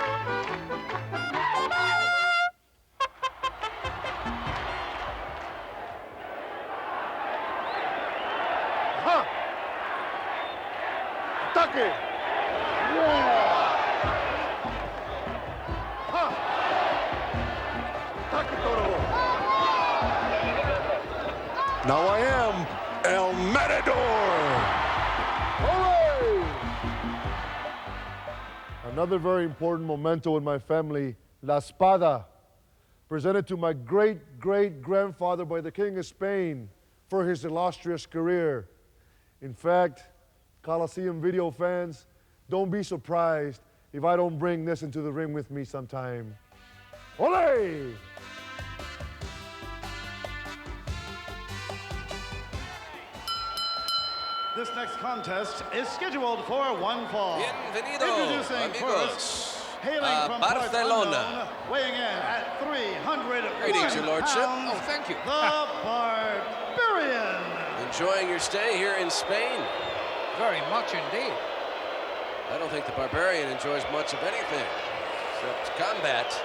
K: Now I am El Matador.
E: Hooray!
F: Another very important memento in my family, La Espada, presented to my great-great-grandfather by the King of Spain for his illustrious career. In fact, Coliseum video fans, don't be surprised if I don't bring this into the ring with me sometime. Ole!
L: This next contest is scheduled for one fall.
M: Bienvenido,
L: Introducing
M: amigos.
L: first, hailing
M: a
L: from
M: Barcelona.
L: Unknown, weighing in at 300
M: Greetings, your lordship.
L: pounds,
M: Oh, thank you.
L: The Barbarian.
M: Enjoying your stay here in Spain?
A: Very much indeed.
M: I don't think the Barbarian enjoys much of anything except combat.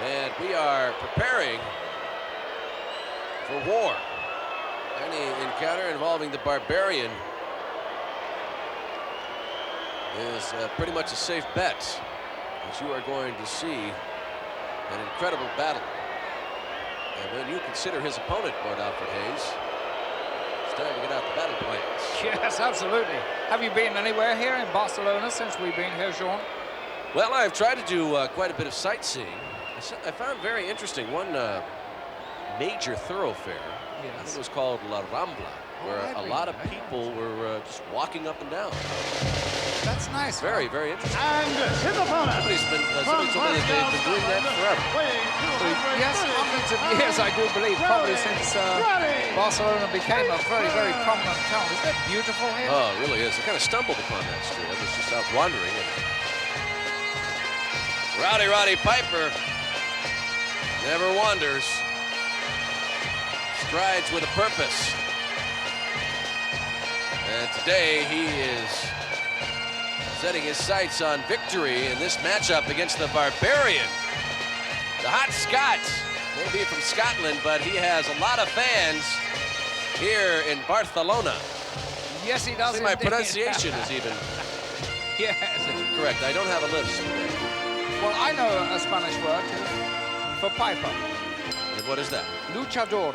M: And we are preparing for war. Any encounter involving the Barbarian is pretty much a safe bet, as you are going to see an incredible battle. And when you consider his opponent, Lord Alfred Hayes, it's time to get out the battle plans.
A: Yes, absolutely. Have you been anywhere here in Barcelona since we've been here, Sean?
M: Well, I've tried to do quite a bit of sightseeing. I found very interesting one major thoroughfare.
A: Yes.
M: I think it was called La Rambla, where a lot of people were just walking up and down.
A: That's nice.
M: Very, very interesting.
L: And his opponent.
M: Somebody told me that they've been doing that forever.
A: Yes, hundreds of years, I do believe, probably since Barcelona became a very, very prominent town. Isn't it beautiful here?
M: Oh, it really is. I kind of stumbled upon that street. I was just out wandering. And Roddy Piper never wanders. Strides with a purpose. And today he is setting his sights on victory in this matchup against the Barbarian. The Hot Scot, maybe from Scotland, but he has a lot of fans here in Barcelona.
A: Yes, he does.
M: See, my pronunciation is even
A: yes.
M: correct. I don't have a lisp.
A: Well, I know a Spanish word for piper.
M: And what is that?
A: Luchador.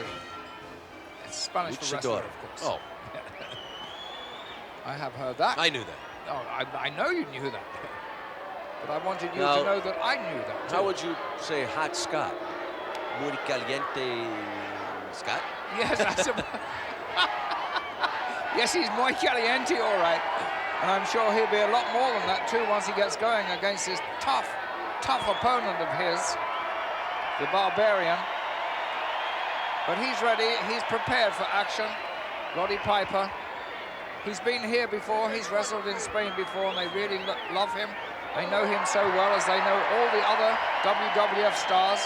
A: It's Spanish for wrestler,
M: Luchador.
A: of course.
M: Oh.
A: I have heard that.
M: I knew that.
A: Oh, I know you knew that. But I wanted you
M: Now,
A: to know that I knew that, too.
M: How would you say hot Scot? Muy caliente Scot?
A: Yes, that's a... Yes, he's muy caliente, all right. And I'm sure he'll be a lot more than that, too, once he gets going against this tough opponent of his, the Barbarian. But he's ready. He's prepared for action. Roddy Piper. He's been here before. He's wrestled in Spain before, and they really love him. They know him so well, as they know all the other WWF stars.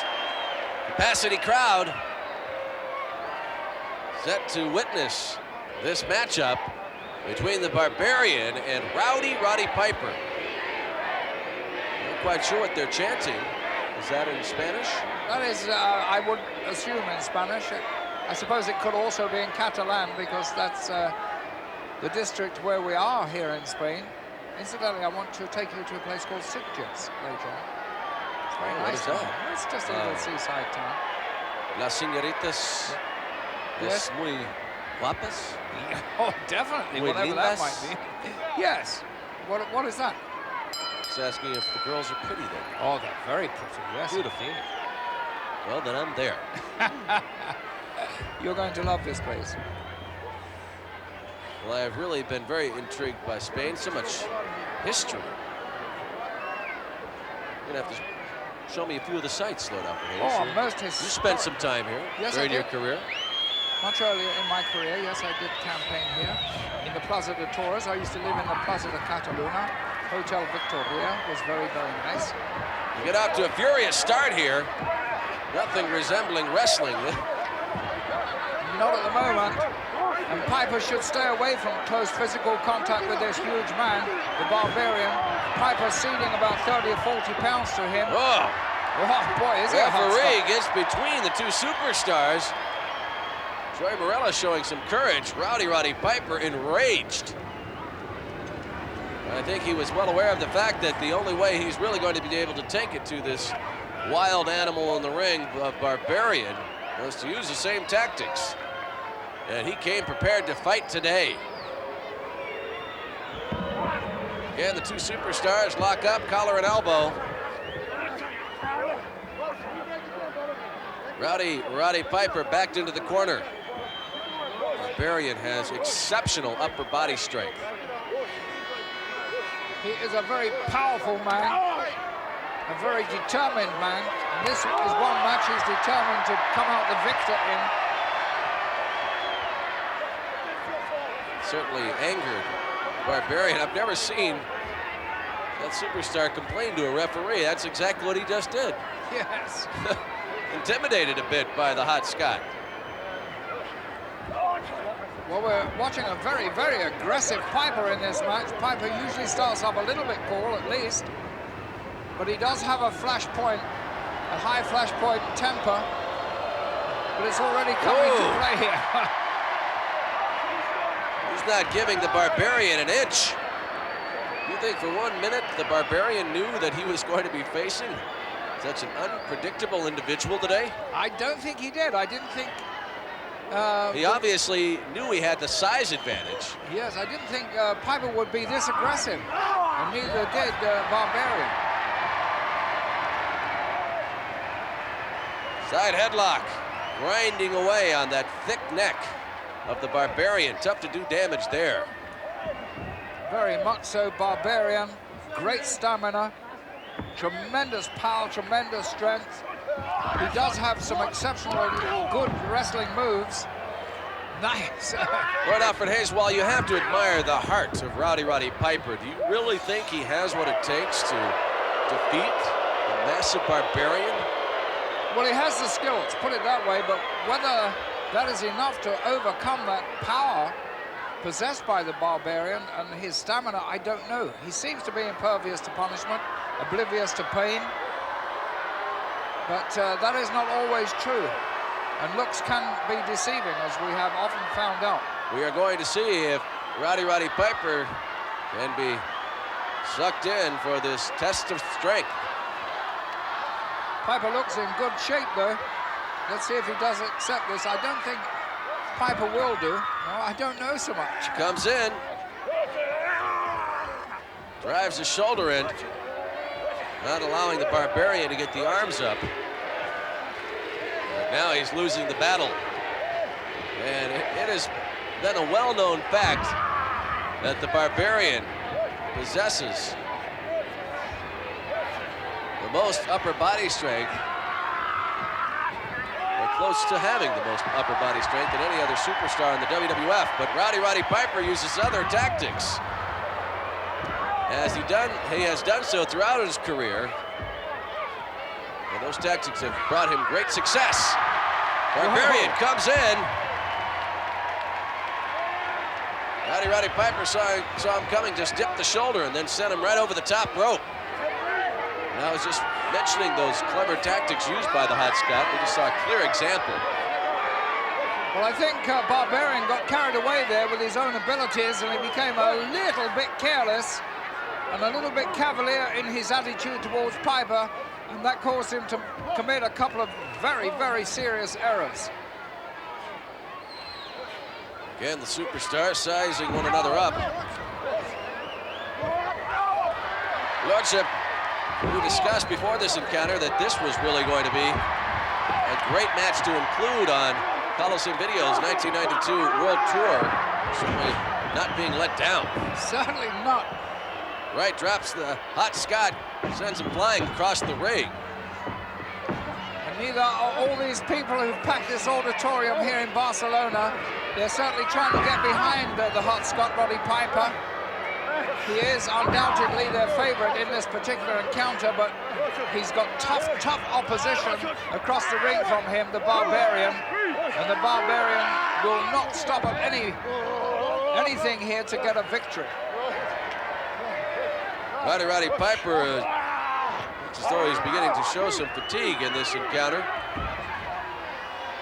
M: Capacity crowd set to witness this matchup between the Barbarian and Roddy Piper. Not quite sure what they're chanting. Is that in Spanish?
A: That is, I would assume in Spanish. I suppose it could also be in Catalan, because that's the district where we are here in Spain. Incidentally, I want to take you to a place called Sitges later on. It's very
M: What
A: nice
M: is that?
A: town. It's just a little seaside town.
M: Las señoritas
A: Yes.
M: es muy guapas.
A: Oh, definitely,
M: Muy
A: whatever that
M: lindas.
A: might be. Yes. What is that?
M: It's asking if the girls are pretty there.
A: Oh, they're very pretty, yes.
M: Beautiful.
A: Indeed.
M: Well, then I'm there.
A: You're going to love this place.
M: Well, I've really been very intrigued by Spain. So much history. You're going to have to show me a few of the sights, Lord Alfred Hayes.
A: Oh, most
M: You
A: historic.
M: spent some time here
A: Yes,
M: during
A: I
M: your
A: did.
M: career.
A: Much earlier in my career, yes, I did campaign here in the Plaza de Toros. I used to live in the Plaza de Catalunya. Hotel Victoria was very, very nice.
M: You get out to a furious start here. Nothing resembling wrestling.
A: Not at the moment. And Piper should stay away from close physical contact with this huge man, the Barbarian. Piper ceding about 30 or 40 pounds to him.
M: Oh,
A: boy, is he a hot
M: referee
A: stuff.
M: gets between the two superstars. Troy Morella showing some courage. Roddy Piper enraged. I think he was well aware of the fact that the only way he's really going to be able to take it to this wild animal in the ring of Barbarian was to use the same tactics. And he came prepared to fight today. Again, the two superstars lock up, collar and elbow. Roddy Piper backed into the corner. Barbarian has exceptional upper body strength.
A: He is a very powerful man, a very determined man. And this is one match he's determined to come out the victor in.
M: Certainly angered Barbarian. I've never seen that superstar complain to a referee. That's exactly what he just did.
A: Yes.
M: Intimidated a bit by the Hot Scot.
A: Well, we're watching a very, very aggressive Piper in this match. Piper usually starts off a little bit cool, at least. But he does have a flashpoint, a high flashpoint temper. But it's already coming to play here.
M: He's not giving the Barbarian an inch. You think for 1 minute the Barbarian knew that he was going to be facing such an unpredictable individual today?
A: I don't think he did. I didn't think...
M: he obviously knew he had the size advantage.
A: Yes, I didn't think Piper would be this aggressive, and neither did Barbarian.
M: Side headlock, grinding away on that thick neck of the Barbarian. Tough to do damage there.
A: Very much so, Barbarian. Great stamina, tremendous power, tremendous strength. He does have some exceptionally good wrestling moves. Nice.
M: Lord Alfred Hayes, while you have to admire the heart of Roddy Piper, do you really think he has what it takes to defeat the massive Barbarian?
A: Well, he has the skill, let's put it that way, but whether that is enough to overcome that power possessed by the Barbarian and his stamina, I don't know. He seems to be impervious to punishment, oblivious to pain. But that is not always true. And looks can be deceiving, as we have often found out.
M: We are going to see if Roddy Piper can be sucked in for this test of strength.
A: Piper looks in good shape, though. Let's see if he does accept this. I don't think Piper will do. No, I don't know so much.
M: Comes in. Drives his shoulder in. Not allowing the Barbarian to get the arms up. But now he's losing the battle. And it has been a well-known fact that the Barbarian possesses the most upper body strength, or close to having the most upper body strength than any other superstar in the WWF. But Roddy Piper uses other tactics. He has done so throughout his career, and those tactics have brought him great success. Barbarian comes in. Roddy Piper saw him coming, just dipped the shoulder and then sent him right over the top rope. And I was just mentioning those clever tactics used by the Hot Scot. We just saw a clear example.
A: Well, I think Barbarian got carried away there with his own abilities, and he became a little bit careless and a little bit cavalier in his attitude towards Piper, and that caused him to commit a couple of very, very serious errors.
M: Again, the superstars sizing one another up. Lordship, we discussed before this encounter that this was really going to be a great match to include on Coliseum Video's 1992 World Tour. Certainly not being let down.
A: Certainly not.
M: Right, drops the Hot Scot, sends him flying across the ring.
A: And neither are all these people who've packed this auditorium here in Barcelona. They're certainly trying to get behind the Hot Scot, Roddy Piper. He is undoubtedly their favorite in this particular encounter, but he's got tough opposition across the ring from him, the Barbarian. And the Barbarian will not stop at anything here to get a victory.
M: Roddy Piper, it's as though he's beginning to show some fatigue in this encounter.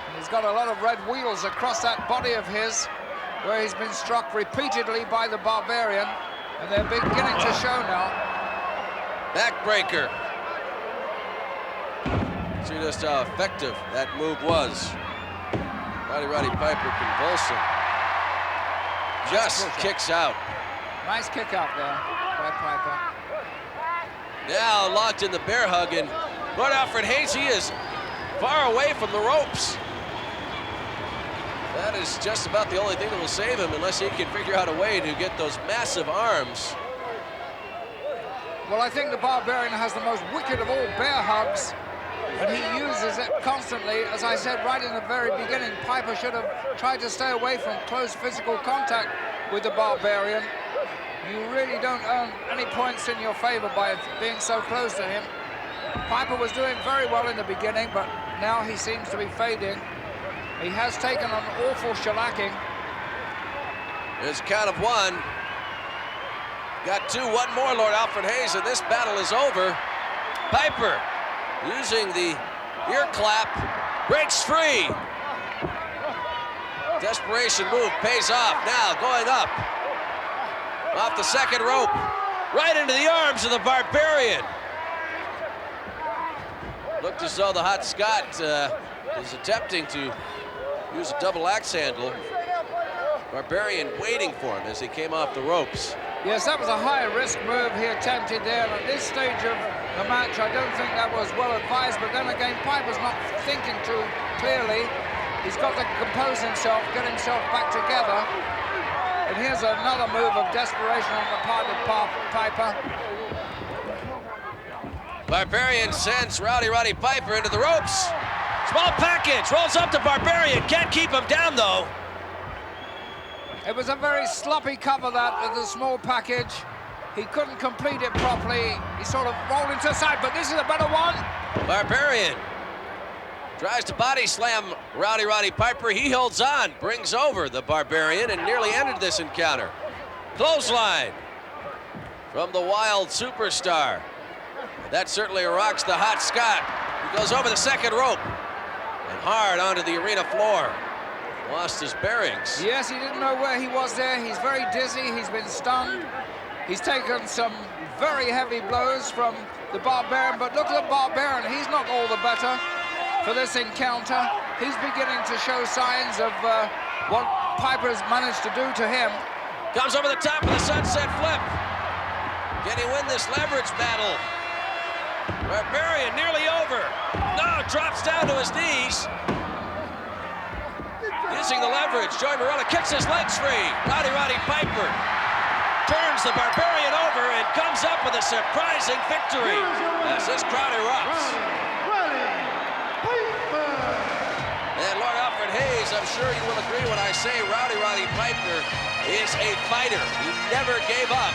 A: And he's got a lot of red wheals across that body of his, where he's been struck repeatedly by the Barbarian, and they're beginning to show now.
M: Backbreaker. See just how effective that move was. Roddy Piper convulsing. Just kicks out.
A: Nice kick out there by Piper.
M: Now locked in the bear hug, and Lord Alfred Hayes, he is far away from the ropes. That is just about the only thing that will save him, unless he can figure out a way to get those massive arms.
A: Well, I think the Barbarian has the most wicked of all bear hugs, and he uses it constantly. As I said right in the very beginning, Piper should have tried to stay away from close physical contact with the Barbarian. You really don't earn any points in your favor by being so close to him. Piper was doing very well in the beginning, but now he seems to be fading. He has taken an awful shellacking.
M: There's a count of 1. Got 2, 1 more, Lord Alfred Hayes, and this battle is over. Piper, using the ear clap, breaks free. Desperation move pays off. Now going up. Off the second rope, right into the arms of the Barbarian. Looked as though the Hot Scot is attempting to use a double axe handle. Barbarian waiting for him as he came off the ropes.
A: Yes, that was a high-risk move he attempted there. At this stage of the match, I don't think that was well advised, but then again, Piper's not thinking too clearly. He's got to compose himself, get himself back together. And here's another move of desperation on the part of Piper.
M: Barbarian sends Roddy Piper into the ropes. Small package, rolls up to Barbarian, can't keep him down though.
A: It was a very sloppy cover that with the small package. He couldn't complete it properly. He sort of rolled into the side, but this is a better one. Barbarian tries to body slam Roddy Piper. He holds on, brings over the Barbarian, and nearly ended this encounter. Clothesline from the Wild Superstar. That certainly rocks the Hot Scot. He goes over the second rope and hard onto the arena floor. Lost his bearings. Yes, he didn't know where he was there. He's very dizzy. He's been stunned. He's taken some very heavy blows from the Barbarian, but look at the Barbarian. He's not all the better for this encounter. He's beginning to show signs of what Piper's managed to do to him. Comes over the top of the sunset flip. Can he win this leverage battle? Barbarian nearly over. No, drops down to his knees. Using the leverage, Joey Marella kicks his legs free. Roddy Piper turns the Barbarian over and comes up with a surprising victory as this crowd erupts. And Lord Alfred Hayes, I'm sure you will agree when I say Roddy Piper is a fighter. He never gave up.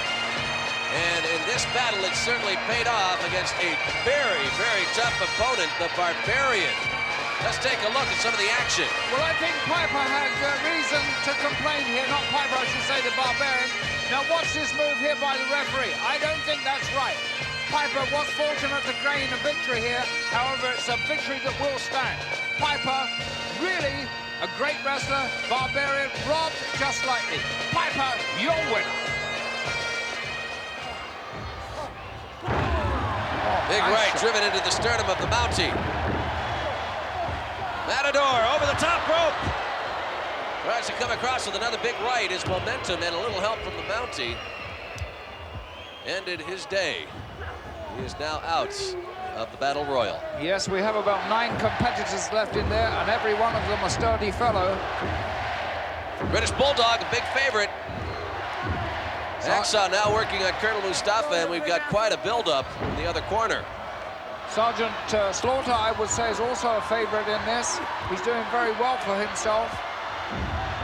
A: And in this battle, it certainly paid off against a very, very tough opponent, the Barbarian. Let's take a look at some of the action. Well, I think Piper had reason to complain here. Not Piper, I should say, the Barbarian. Now, watch this move here by the referee. I don't think that's right. Piper was fortunate to gain a victory here. However, it's a victory that will stand. Piper, really a great wrestler. Barbarian, robbed just lightly. Piper, your winner. Big right driven into the sternum of the Mountie. Matador over the top rope. Tries to come across with another big right. His momentum and a little help from the Mountie ended his day. He is now out of the Battle Royal. Yes, we have about 9 competitors left in there, and every one of them a sturdy fellow. British Bulldog, a big favorite. Hacksaw now working on Colonel Mustafa, and we've got quite a build-up in the other corner. Sergeant Slaughter, I would say, is also a favorite in this. He's doing very well for himself.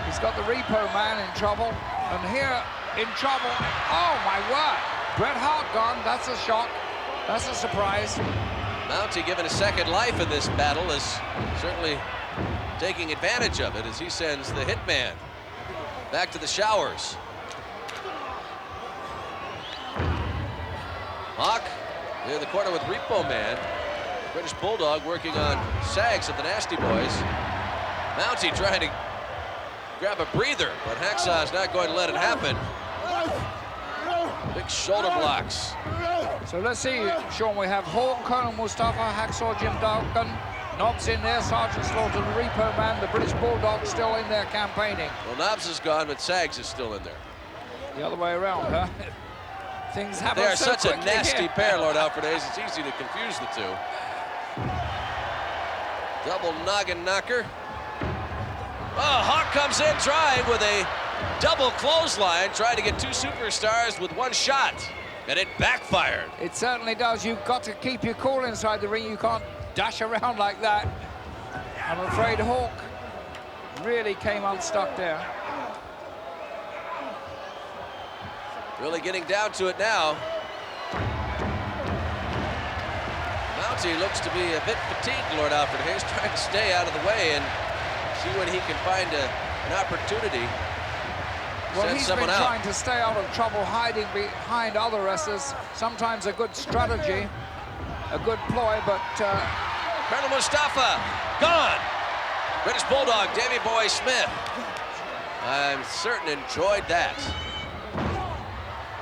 A: He's got the Repo Man in trouble, and here in trouble, oh my word, Bret Hart gone. That's a shock. That's a surprise. Mountie given a second life in this battle is certainly taking advantage of it as he sends the Hitman back to the showers. Hawk near the corner with Repo Man. British Bulldog working on Sags of the Nasty Boys. Mountie trying to grab a breather, but Hacksaw is not going to let it happen. Big shoulder blocks. So let's see, Sean, we have Hawk, Colonel Mustafa, Hacksaw Jim Duggan, Knobs in there, Sergeant Slaughter, the Repo Man, the British Bulldog still in there campaigning.
M: Well, Knobs is gone, but Sags is still in there.
A: The other way around, huh? Things happen
M: They are
A: so
M: such a
A: quickly
M: nasty
A: here.
M: pair, Lord Alfred Hayes. It's easy to confuse the two. Double noggin knocker. Oh, Hawk comes in trying with a double clothesline, trying to get two superstars with one shot, and it backfired.
A: It certainly does. You've got to keep your cool inside the ring. You can't dash around like that. I'm afraid Hawk really came unstuck there.
M: Really getting down to it now. Mountie looks to be a bit fatigued, Lord Alfred Hayes, trying to stay out of the way and see when he can find an opportunity.
A: Well,
M: Send
A: he's
M: someone
A: been
M: out.
A: trying to stay out of trouble, hiding behind other wrestlers. Sometimes a good strategy, a good ploy, but...
M: Colonel Mustafa, gone. British Bulldog, Davey Boy Smith. I'm certain enjoyed that.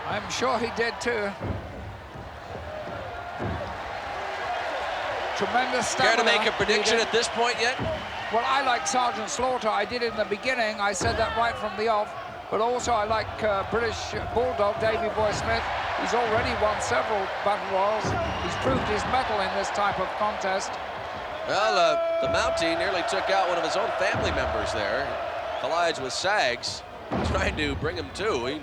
A: I'm sure he did too. Tremendous stamina.
M: Care to make a prediction at this point yet?
A: Well, I like Sergeant Slaughter. I did in the beginning. I said that right from the off. But also I like British Bulldog, Davey Boy Smith. He's already won several Battle Royals. He's proved his mettle in this type of contest.
M: Well, the Mountie nearly took out one of his own family members there. Collides with Sags, trying to bring him to.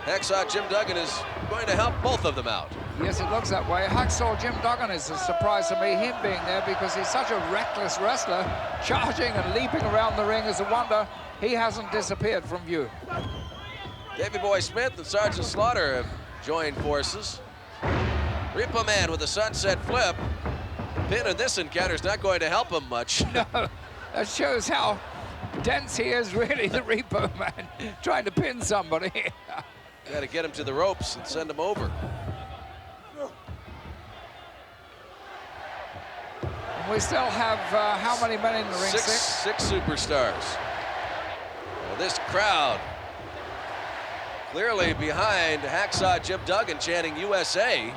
M: Hacksaw Jim Duggan is going to help both of them out.
A: Yes, it looks that way. Hacksaw Jim Duggan is a surprise to me, him being there, because he's such a reckless wrestler, charging and leaping around the ring. Is a wonder he hasn't disappeared from view.
M: Davey Boy Smith and Sergeant Slaughter have joined forces. Repo Man with a sunset flip. Pin in this encounter is not going to help him much.
A: No, that shows how dense he is, really, the Repo Man, trying to pin somebody.
M: Got to get him to the ropes and send him over.
A: And we still have how many men in the ring?
M: Six superstars. Well, this crowd clearly behind Hacksaw Jim Duggan chanting USA.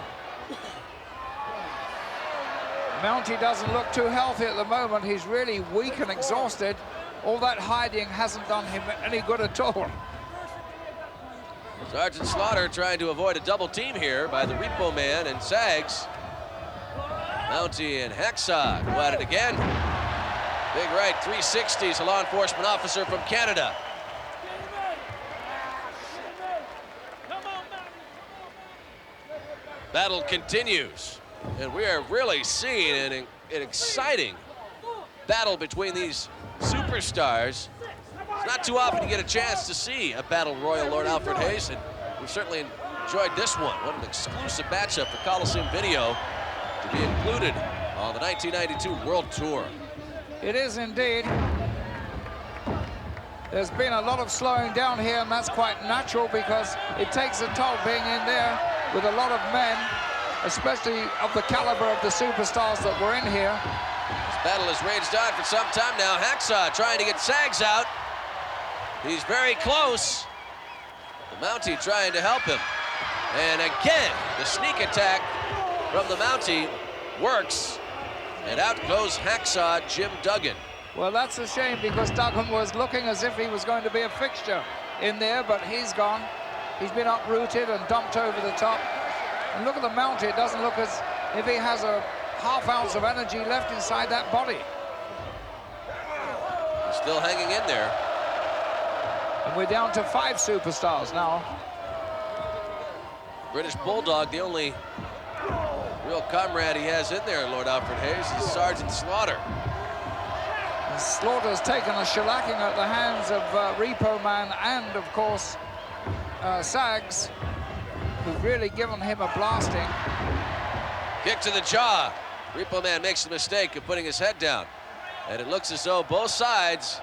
A: Mountie doesn't look too healthy at the moment. He's really weak and exhausted. All that hiding hasn't done him any good at all.
M: Sergeant Slaughter trying to avoid a double team here by the Repo Man and Sags. Mountie and Hacksaw go at it again. Big right 360s, a law enforcement officer from Canada. Battle continues. And we are really seeing an exciting battle between these superstars. It's not too often you get a chance to see a battle royal, Lord Alfred Hayes, and we've certainly enjoyed this one. What an exclusive matchup for Coliseum Video to be included on the 1992 World Tour.
A: It is indeed. There's been a lot of slowing down here, and that's quite natural because it takes a toll being in there with a lot of men, especially of the caliber of the superstars that were in here.
M: This battle has raged on for some time now. Hacksaw trying to get Sags out. He's very close. The Mountie trying to help him. And again, the sneak attack from the Mountie works. And out goes Hacksaw Jim Duggan.
A: Well, that's a shame because Duggan was looking as if he was going to be a fixture in there, but he's gone. He's been uprooted and dumped over the top. And look at the Mountie. It doesn't look as if he has a half ounce of energy left inside that body.
M: He's still hanging in there.
A: And we're down to 5 superstars now.
M: British Bulldog, the only real comrade he has in there, Lord Alfred Hayes, is Sergeant Slaughter.
A: And Slaughter's taken a shellacking at the hands of Repo Man and, of course, Sags, who've really given him a blasting.
M: Kick to the jaw. Repo Man makes the mistake of putting his head down. And it looks as though both sides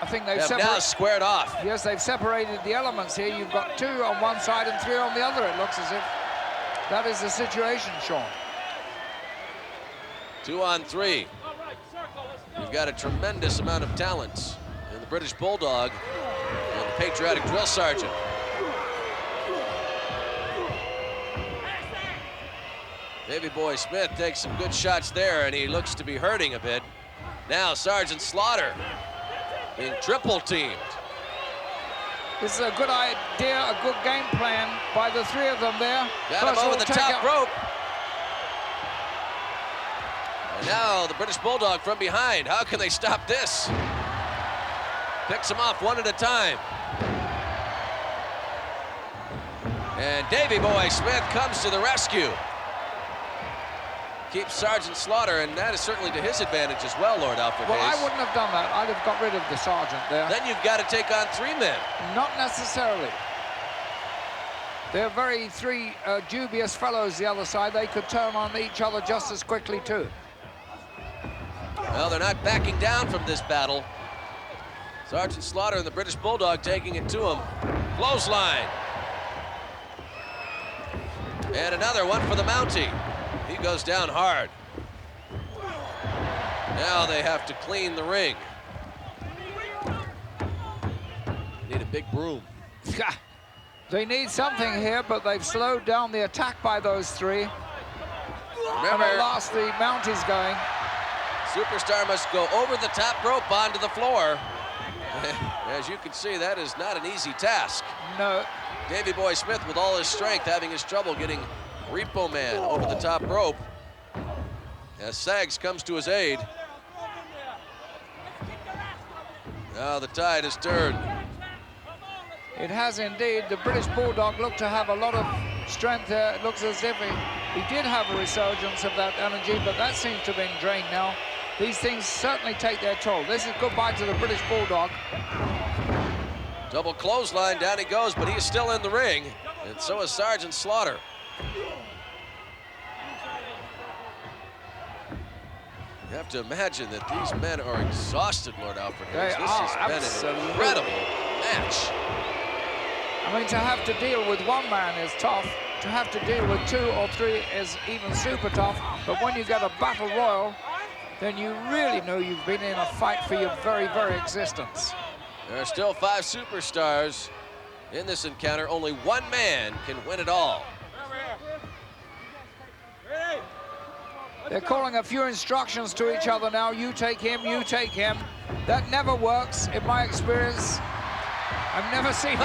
A: I think they've
M: have now squared off.
A: Yes, they've separated the elements here. You've got 2 on one side and 3 on the other. It looks as if that is the situation, Sean.
M: 2 on 3. You've got a tremendous amount of talent in the British Bulldog and the patriotic drill sergeant. Davey Boy Smith takes some good shots there, and he looks to be hurting a bit. Now Sergeant Slaughter being triple teamed.
A: This is a good idea, a good game plan by the three of them there.
M: Got him over the top rope. And now the British Bulldog from behind. How can they stop this? Picks them off one at a time. And Davey Boy Smith comes to the rescue. Keeps Sergeant Slaughter, and that is certainly to his advantage as well, Lord Alfred
A: Well,
M: Hayes.
A: I wouldn't have done that. I'd have got rid of the sergeant there.
M: Then you've got to take on 3 men.
A: Not necessarily. They're very three dubious fellows, the other side. They could turn on each other just as quickly, too.
M: Well, they're not backing down from this battle. Sergeant Slaughter and the British Bulldog taking it to him. Clothesline. And another one for the Mountie. He goes down hard. Now they have to clean the ring. Need a big broom.
A: They need something here, but they've slowed down the attack by those three.
M: Remember,
A: and at last the Mountie's going.
M: Superstar must go over the top rope onto the floor. As you can see, that is not an easy task.
A: No.
M: Davey Boy Smith, with all his strength, having his trouble getting Repo Man over the top rope. As Sags comes to his aid. Now the tide has turned.
A: It has indeed. The British Bulldog looked to have a lot of strength there. It looks as if he did have a resurgence of that energy, but that seems to have been drained now. These things certainly take their toll. This is goodbye to the British Bulldog.
M: Double clothesline, down he goes, but he is still in the ring, and so is Sergeant Slaughter. You have to imagine that these men are exhausted, Lord Alfred Hayes. This has been an incredible match.
A: I mean, to have to deal with one man is tough. To have to deal with 2 or 3 is even super tough. But when you get a battle royal, then you really know you've been in a fight for your very, very existence.
M: There are still 5 superstars in this encounter. Only one man can win it all.
A: They're calling a few instructions to each other now. You take him, you take him. That never works, in my experience. I've never seen it.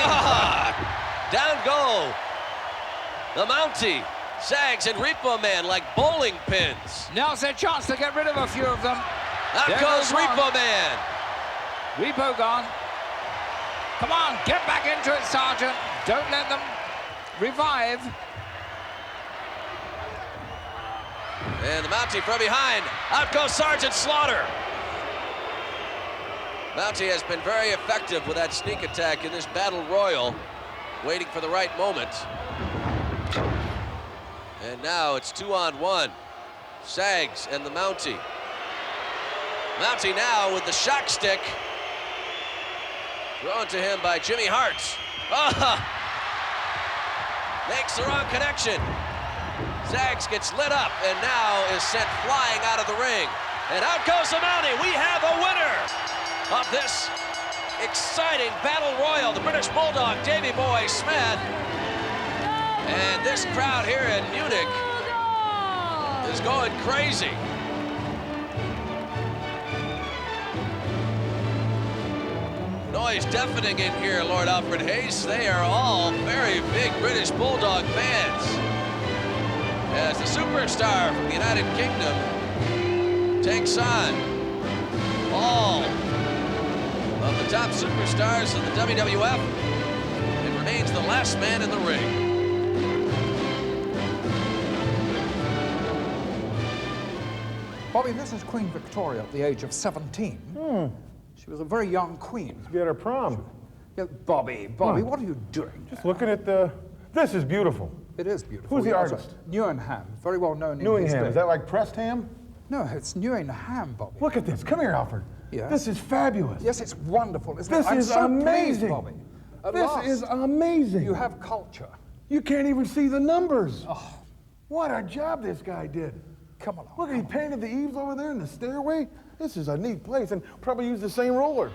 M: Down go the Mountie, Sags, and Repo Man like bowling pins.
A: Now's their chance to get rid of a few of them.
M: Out goes Repo Man.
A: Repo gone. Come on, get back into it, Sergeant. Don't let them revive.
M: And the Mountie from behind. Out goes Sergeant Slaughter. Mountie has been very effective with that sneak attack in this battle royal, waiting for the right moment. And now it's 2-on-1. Sags and the Mountie. Mountie now with the shock stick. Thrown to him by Jimmy Hart. Makes the wrong connection. Sags gets lit up and now is sent flying out of the ring. And out goes the Mountie. We have a winner of this exciting battle royal. The British Bulldog, Davey Boy Smith. And this crowd here in Munich is going crazy. Noise deafening in here, Lord Alfred Hayes. They are all very big British Bulldog fans. As the superstar from the United Kingdom takes on all of the top superstars of the WWF and remains the last man in the ring.
E: Bobby, this is Queen Victoria at the age of 17. She was a very young queen.
F: Be at her prom.
E: Yeah, Bobby, what are you doing?
F: Just looking at the... This is beautiful.
E: It is beautiful.
F: Who's the
E: Yes,
F: artist?
E: Newenham, very well known in his
F: Newenham.
E: day.
F: Is that like pressed ham?
E: No, it's Newenham, Bobby.
F: Look at this. Come here, Alfred.
E: Yeah?
F: This is fabulous.
E: Yes, it's wonderful, isn't it?
F: This
E: I'm
F: is
E: so
F: amazing.
E: pleased, Bobby. At
F: This
E: last,
F: is amazing.
E: you have culture.
F: You can't even see the numbers.
E: Oh,
F: What a job this guy did.
E: come along.
F: Look, he painted the eaves over there in the stairway. This is a neat place, and probably used the same roller.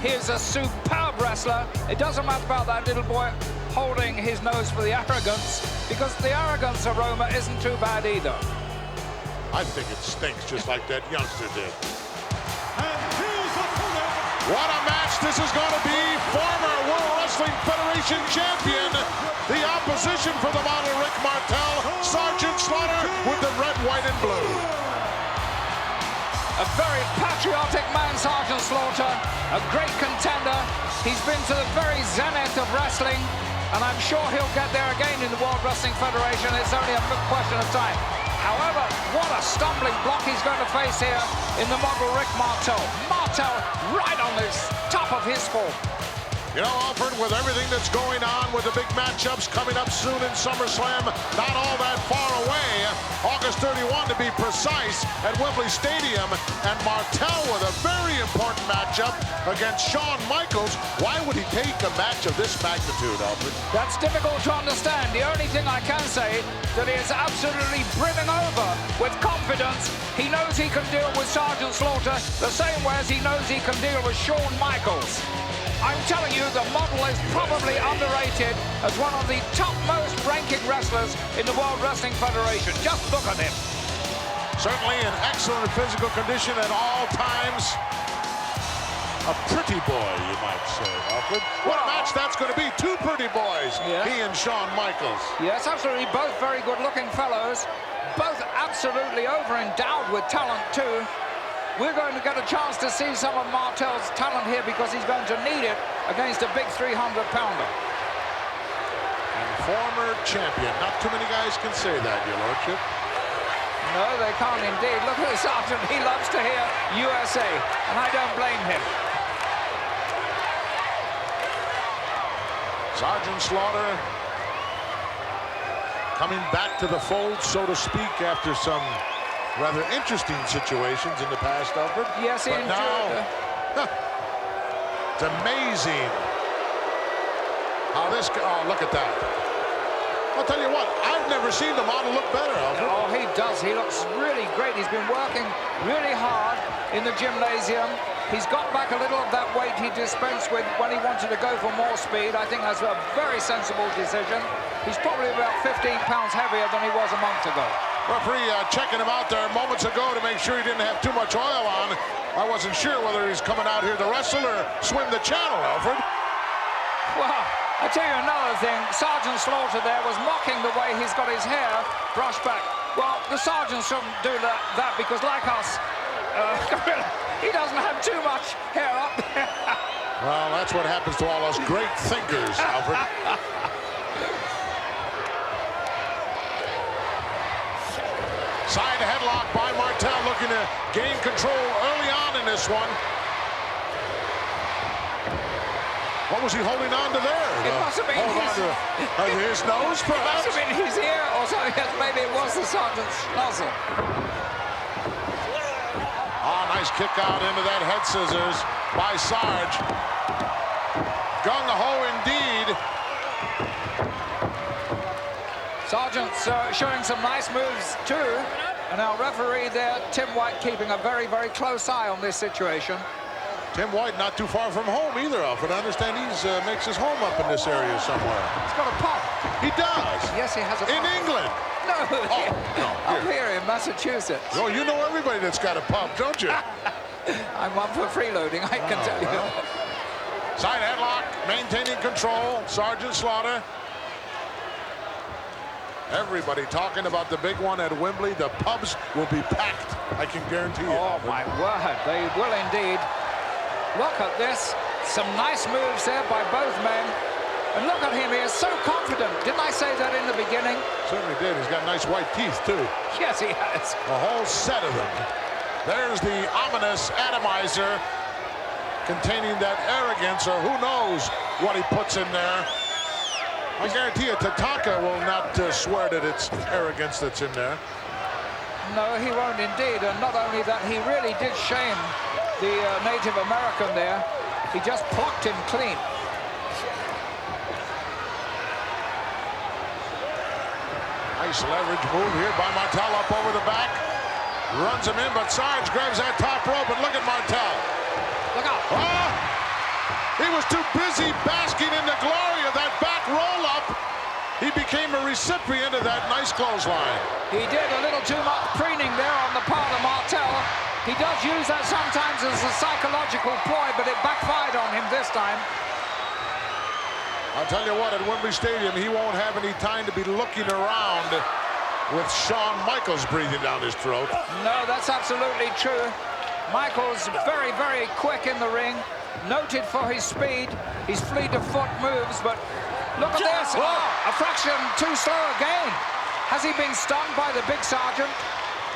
A: He is a superb wrestler. It doesn't matter about that little boy holding his nose for the arrogance, because the arrogance aroma isn't too bad either.
B: I think it stinks just like that youngster did. What a match this is going to be. Former World Wrestling Federation champion. The opposition for the model Rick Martel. Sergeant Slaughter with the red, white, and blue.
A: A very patriotic man, Sergeant Slaughter. A great contender. He's been to the very zenith of wrestling, and I'm sure he'll get there again in the World Wrestling Federation. It's only a question of time. However, what a stumbling block he's going to face here in the model Rick Martel. Martel right on the top of his form.
B: You know, Alfred, with everything that's going on, with the big matchups coming up soon in SummerSlam, not all that far away, August 31 to be precise, at Wembley Stadium, and Martel with a very important matchup against Shawn Michaels. Why would he take a match of this magnitude, Alfred?
A: That's difficult to understand. The only thing I can say that he is absolutely brimming over with confidence. He knows he can deal with Sergeant Slaughter the same way as he knows he can deal with Shawn Michaels. I'm telling you, the model is probably underrated as one of the top-most ranking wrestlers in the World Wrestling Federation. Just look at him.
B: Certainly in excellent physical condition at all times. A pretty boy, you might say, Alfred. What a match that's going to be. Two pretty boys, he and Shawn Michaels.
A: Yes, absolutely. Both very good-looking fellows. Both absolutely over-endowed with talent, too. We're going to get a chance to see some of Martel's talent here because he's going to need it against a big 300-pounder.
B: And former champion. Not too many guys can say that, your lordship.
A: No, they can't indeed. Look at the sergeant. He loves to hear USA, and I don't blame him.
B: Sergeant Slaughter coming back to the fold, so to speak, after some rather interesting situations in the past, Alfred.
A: Yes, he enjoyed
B: it's amazing how this guy, oh, look at that. I'll tell you what, I've never seen the model look better, Alfred.
A: Oh, he does. He looks really great. He's been working really hard in the gymnasium. He's got back a little of that weight he dispensed with when he wanted to go for more speed. I think that's a very sensible decision. He's probably about 15 pounds heavier than he was a month ago.
B: Referee checking him out there moments ago to make sure he didn't have too much oil on. I wasn't sure whether he's coming out here to wrestle or swim the channel, Alfred.
A: Well, I'll tell you another thing. Sergeant Slaughter there was mocking the way he's got his hair brushed back. Well, the sergeant shouldn't do that because, like us, he doesn't have too much hair up there.
B: Well, that's what happens to all us great thinkers, Alfred. Side headlock by Martel, looking to gain control early on in this one. What was he holding on to there?
A: It must have been
B: his nose, perhaps?
A: It must have been his ear or something. Maybe it was the sergeant's nozzle.
B: Oh, nice kick out into that head scissors by Sarge. Gung-ho indeed.
A: Sergeant's showing some nice moves too, and our referee there, Tim White, keeping a very, very close eye on this situation.
B: Tim White not too far from home either, Alfred. I understand he makes his home up in this area somewhere.
A: He's got a pub.
B: He does?
A: Yes, he has a pub.
B: In England?
A: No,
B: no,
A: up here in Massachusetts.
B: Oh, you know everybody that's got a pub, don't you?
A: I'm one for freeloading, I can tell you.
B: Side headlock, maintaining control, Sergeant Slaughter. Everybody talking about the big one at Wembley. The pubs will be packed, I can guarantee you.
A: Oh, my word, they will indeed. Look at this. Some nice moves there by both men. And look at him, he is so confident. Didn't I say that in the beginning?
B: Certainly did. He's got nice white teeth, too.
A: Yes, he has.
B: A whole set of them. There's the ominous atomizer containing that arrogance, or who knows what he puts in there. I guarantee you, Tatanka will not swear that it's arrogance that's in there.
A: No, he won't indeed. And not only that, he really did shame the Native American there. He just plucked him clean.
B: Nice leverage move here by Martel up over the back. Runs him in, but Sarge grabs that top rope, and look at Martel.
A: Look out.
B: Oh! He was too busy basking in the glory of that back roll-up. He became a recipient of that nice clothesline.
A: He did a little too much preening there on the part of Martel. He does use that sometimes as a psychological ploy, but it backfired on him this time.
B: I'll tell you what, at Wembley Stadium, he won't have any time to be looking around with Shawn Michaels breathing down his throat.
A: No, that's absolutely true. Michaels very, very quick in the ring, noted for his speed, his fleet-of-foot moves, but look at this. Oh, a fraction too slow again. Has he been stunned by the big sergeant?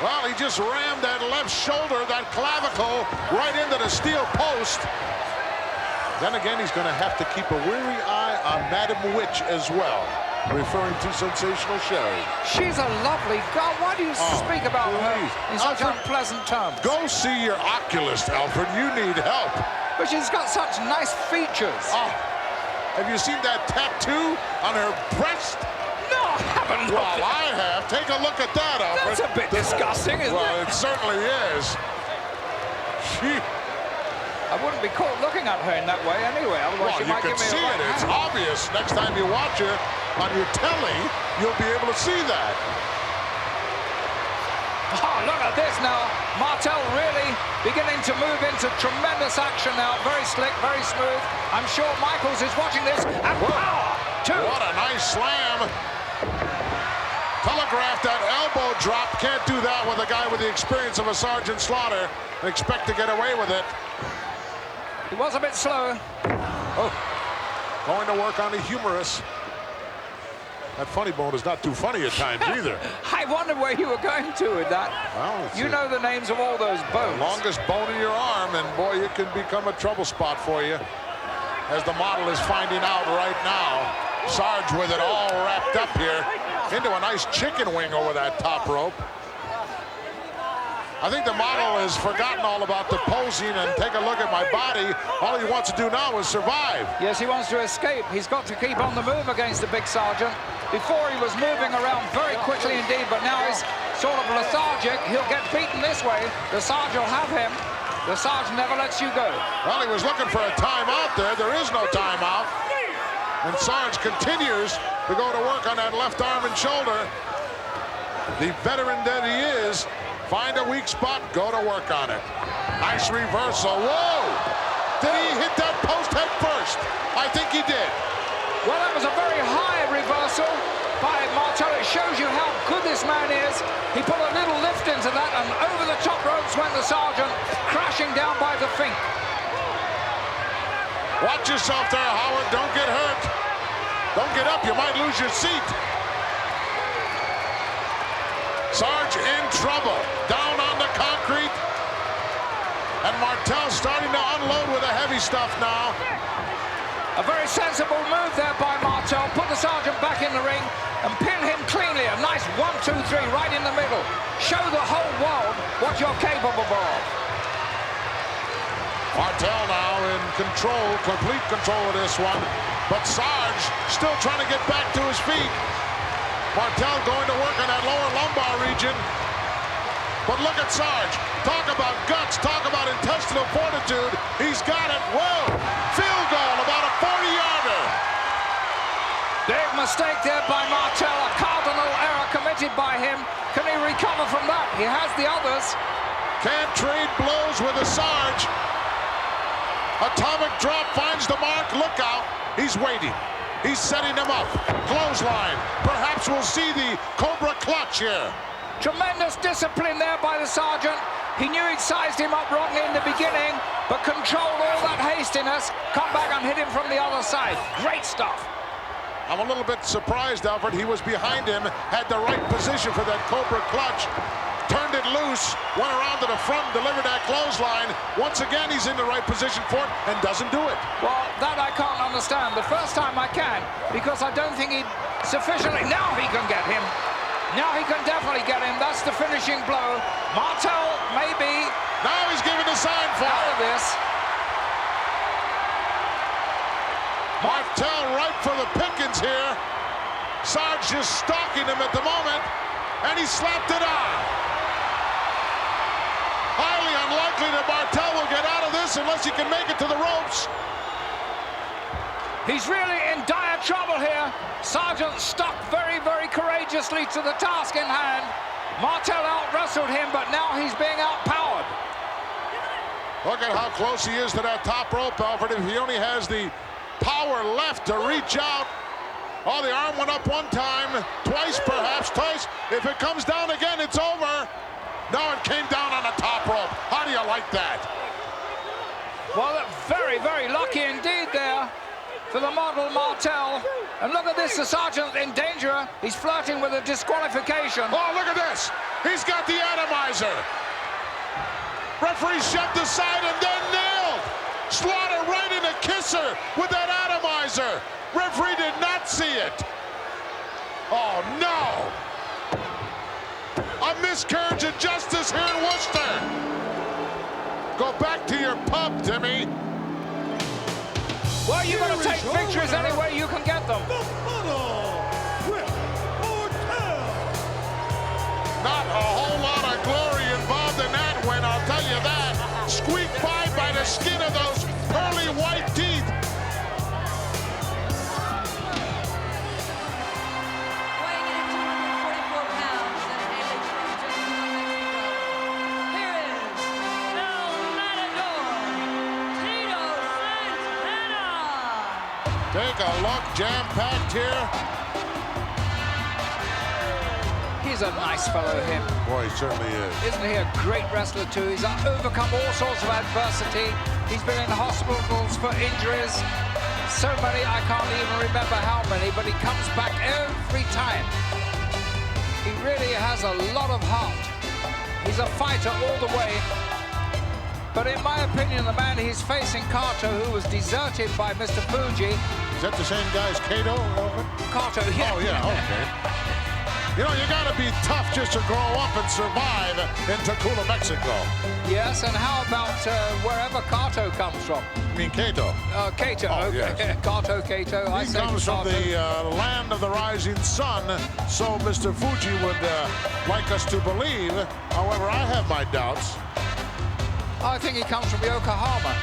B: Well, he just rammed that left shoulder, that clavicle, right into the steel post. Then again, he's going to have to keep a weary eye on Madam Witch as well, referring to Sensational Sherri.
A: She's a lovely girl. Why do you speak about her in such unpleasant terms?
B: Go see your oculist, Alfred. You need help.
A: But she's got such nice features.
B: Oh, have you seen that tattoo on her breast?
A: No, I haven't.
B: Well, I have. Take a look at that, Alfred.
A: That's a bit disgusting, isn't it?
B: Well, it certainly is.
A: I wouldn't be caught looking at her in that way anyway, otherwise
B: well,
A: she might give me a
B: see
A: right
B: it. It's
A: hand.
B: obvious. Next time you watch her on your telly, you'll be able to see that.
A: Oh, look at this now. Martel really beginning to move into tremendous action now. Very slick, very smooth. I'm sure Michaels is watching this. And power, too.
B: What a nice slam. Telegraphed that elbow drop. Can't do that with a guy with the experience of a Sergeant Slaughter and expect to get away with it.
A: He was a bit slow.
B: Oh, going to work on the humerus. That funny bone is not too funny at times either.
A: I wonder where you were going to with that.
B: Well,
A: you know the names of all those bones.
B: The longest bone in your arm, and boy, it can become a trouble spot for you. As the model is finding out right now. Sarge with it all wrapped up here into a nice chicken wing over that top rope. I think the model has forgotten all about the posing and take a look at my body. All he wants to do now is survive.
A: Yes, he wants to escape. He's got to keep on the move against the big sergeant. Before he was moving around very quickly indeed, but now he's sort of lethargic. He'll get beaten this way. The sergeant will have him. The sergeant never lets you go.
B: Well, he was looking for a timeout there. There is no timeout. And Sarge continues to go to work on that left arm and shoulder. The veteran that he is, find a weak spot, go to work on it. Nice reversal. Whoa! Did he hit that post head first? I think he did.
A: Well, that was a very high reversal by Martel. It shows you how good this man is. He put a little lift into that, and over the top ropes went the sergeant, crashing down by the feet.
B: Watch yourself there, Howard. Don't get hurt. Don't get up. You might lose your seat. Sarge in trouble. Down on the concrete. And Martel starting to unload with the heavy stuff now.
A: A very sensible move there by Martel. Put the sergeant back in the ring and pin him cleanly. A nice 1, 2, 3 right in the middle. Show the whole world what you're capable of.
B: Martel now in control, complete control of this one. But Sarge still trying to get back to his feet. Martel going to work on that lower lumbar region. But look at Sarge. Talk about guts, talk about intestinal fortitude. He's got it. Whoa! Field goal, about a 40-yarder.
A: Big mistake there by Martel. A cardinal error committed by him. Can he recover from that? He has the others.
B: Can't trade blows with a Sarge. Atomic drop finds the mark. Look out. He's waiting. He's setting him up. Clothesline. Perhaps we'll see the Cobra clutch here.
A: Tremendous discipline there by the sergeant. He knew he'd sized him up wrongly in the beginning, but controlled all that hastiness. Come back and hit him from the other side. Great stuff.
B: I'm a little bit surprised, Alfred. He was behind him, had the right position for that Cobra clutch. Turned it loose, went around to the front, delivered that clothesline. Once again, he's in the right position for it and doesn't do it.
A: Well, that I can't understand. The first time I can, because I don't think he'd sufficiently... Now he can get him. Now he can definitely get him. That's the finishing blow. Martel, maybe...
B: Now he's giving the sign for
A: out of this.
B: Martel right for the pickings here. Sarge just stalking him at the moment, and he slapped it on. Highly unlikely that Martel will get out of this unless he can make it to the ropes.
A: He's really in dire trouble here. Sargent stuck very, very courageously to the task in hand. Martel out-wrestled him, but now he's being outpowered.
B: Look at how close he is to that top rope, Alfred. If he only has the power left to reach out. Oh, the arm went up one time, twice perhaps, twice. If it comes down again, it's over. No, it came down on the top rope. How do you like that?
A: Well, very, very lucky indeed there for the model Martel. And look at this, the Sergeant in danger. He's flirting with a disqualification.
B: Oh, look at this. He's got the atomizer. Referee shoved aside and then nailed. Slaughter right in a kisser with that atomizer. Referee did not see it. Oh, no. A miscarriage of justice here in Worcester. Go back to your pub, Timmy.
A: Well, you're going to take victories any way you can get them.
B: Not a whole lot of glory involved in that win, I'll tell you that. Squeaked by the skin of those pearly white teeth.
D: Weighing in at 244 pounds and hailing from Mexico, here is El Matador, Tito Santana.
B: Take a look, jam-packed here.
A: He's a nice fellow, him.
B: Boy, he certainly is.
A: Isn't he a great wrestler, too? He's overcome all sorts of adversity. He's been in hospitals for injuries. So many, I can't even remember how many, but he comes back every time. He really has a lot of heart. He's a fighter all the way. But in my opinion, the man he's facing, Kato, who was deserted by Mr. Fuji.
B: Is that the same guy as Kato?
A: Kato, yeah.
B: Oh, yeah, okay. You know, you gotta be tough just to grow up and survive in Tacula, Mexico.
A: Yes, and how about wherever Kato comes from?
B: You mean Kato?
A: Kato,
B: oh,
A: okay.
B: Yes.
A: Kato.
B: He comes from the land of the rising sun, so Mr. Fuji would like us to believe. However, I have my doubts.
A: I think he comes from Yokohama.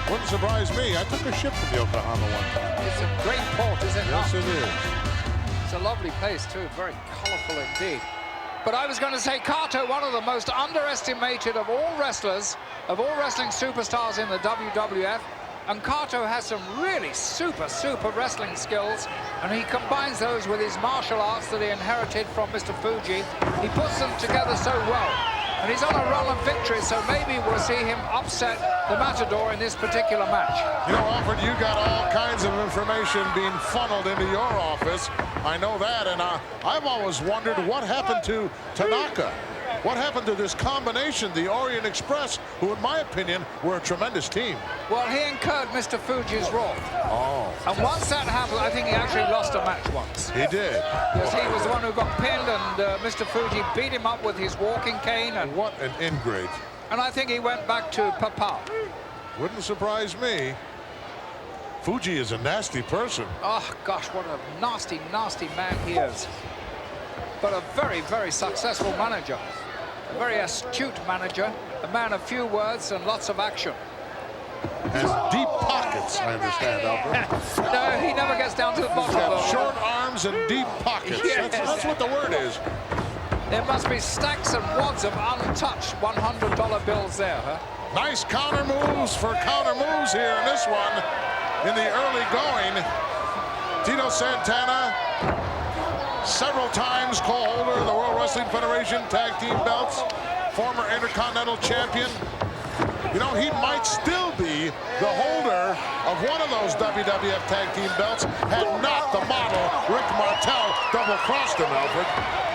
B: Wouldn't surprise me. I took a ship from Yokohama one time.
A: It's a great port, is it not?
B: Yes, it is.
A: It's a lovely place, too. Very colorful indeed. But I was going to say, Kato, one of the most underestimated of all wrestlers, of all wrestling superstars in the WWF. And Kato has some really super wrestling skills. And he combines those with his martial arts that he inherited from Mr. Fuji. He puts them together so well. And he's on a run of victories, so maybe we'll see him upset the Matador in this particular match.
B: You know, Alfred, you got all kinds of information being funneled into your office. I know that, and I've always wondered what happened to Tanaka. What happened to this combination, the Orient Express, who, in my opinion, were a tremendous team?
A: Well, he incurred Mr. Fuji's wrath.
B: Oh.
A: And once that happened, I think he actually lost a match once.
B: He did.
A: Yes, he was the one who got pinned, and Mr. Fuji beat him up with his walking cane. And
B: what an ingrate.
A: And I think he went back to Papa.
B: Wouldn't surprise me. Fuji is a nasty person.
A: Oh, gosh, what a nasty man he is. But a very successful manager. A very astute manager, a man of few words and lots of action.
B: Has deep pockets, I understand, Alfred.
A: No, he never gets down to the bottom.
B: He's got short arms and deep pockets.
A: Yes.
B: That's what the word is.
A: There must be stacks and wads of untouched $100 bills there, huh?
B: Nice counter moves for counter moves here in this one. In the early going, Tito Santana, several times co-holder of the World Wrestling Federation Tag Team belts, former Intercontinental Champion. You know, he might still be the holder of one of those WWF Tag Team belts had not the model Rick Martel double-crossed him, Alfred.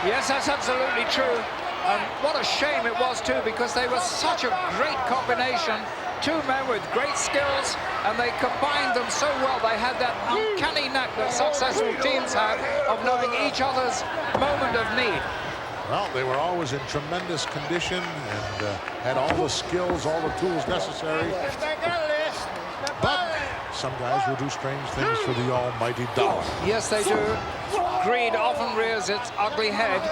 A: Yes, that's absolutely true. And what a shame it was, too, because they were such a great combination. Two men with great skills, and they combined them so well. They had that uncanny knack that successful teams have of knowing each other's moment of need.
B: Well, they were always in tremendous condition and had all the skills, all the tools necessary. But some guys will do strange things for the almighty dollar.
A: Yes, they do. Greed often rears its ugly head.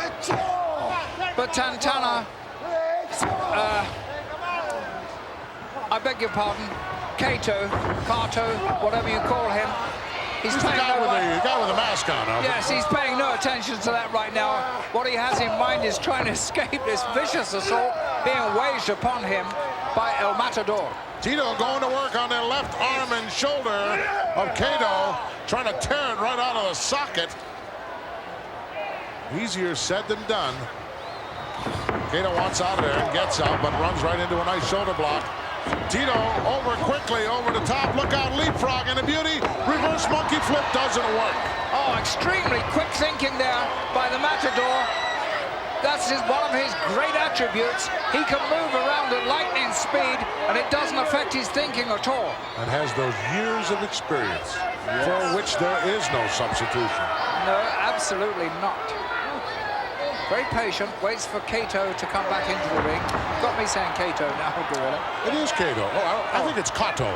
A: But Santana, I beg your pardon. Kato, whatever you call him. He's
B: the guy with the mask on.
A: Yes, he's paying no attention to that right now. What he has in mind is trying to escape this vicious assault being waged upon him by El Matador.
B: Tito going to work on the left arm and shoulder of Kato, trying to tear it right out of the socket. Easier said than done. Kato wants out of there and gets out, but runs right into a nice shoulder block. Tito over quickly, over the top. Look out, leapfrog and a beauty. Reverse monkey flip doesn't work.
A: Oh, extremely quick thinking there by the Matador. That's one of his great attributes. He can move around at lightning speed, and it doesn't affect his thinking at all.
B: And has those years of experience for which there is no substitution.
A: No, absolutely not. Very patient, waits for Kato to come back into the ring. Got me saying Kato now, Gorilla.
B: It is Kato. Oh, I think it's Kato.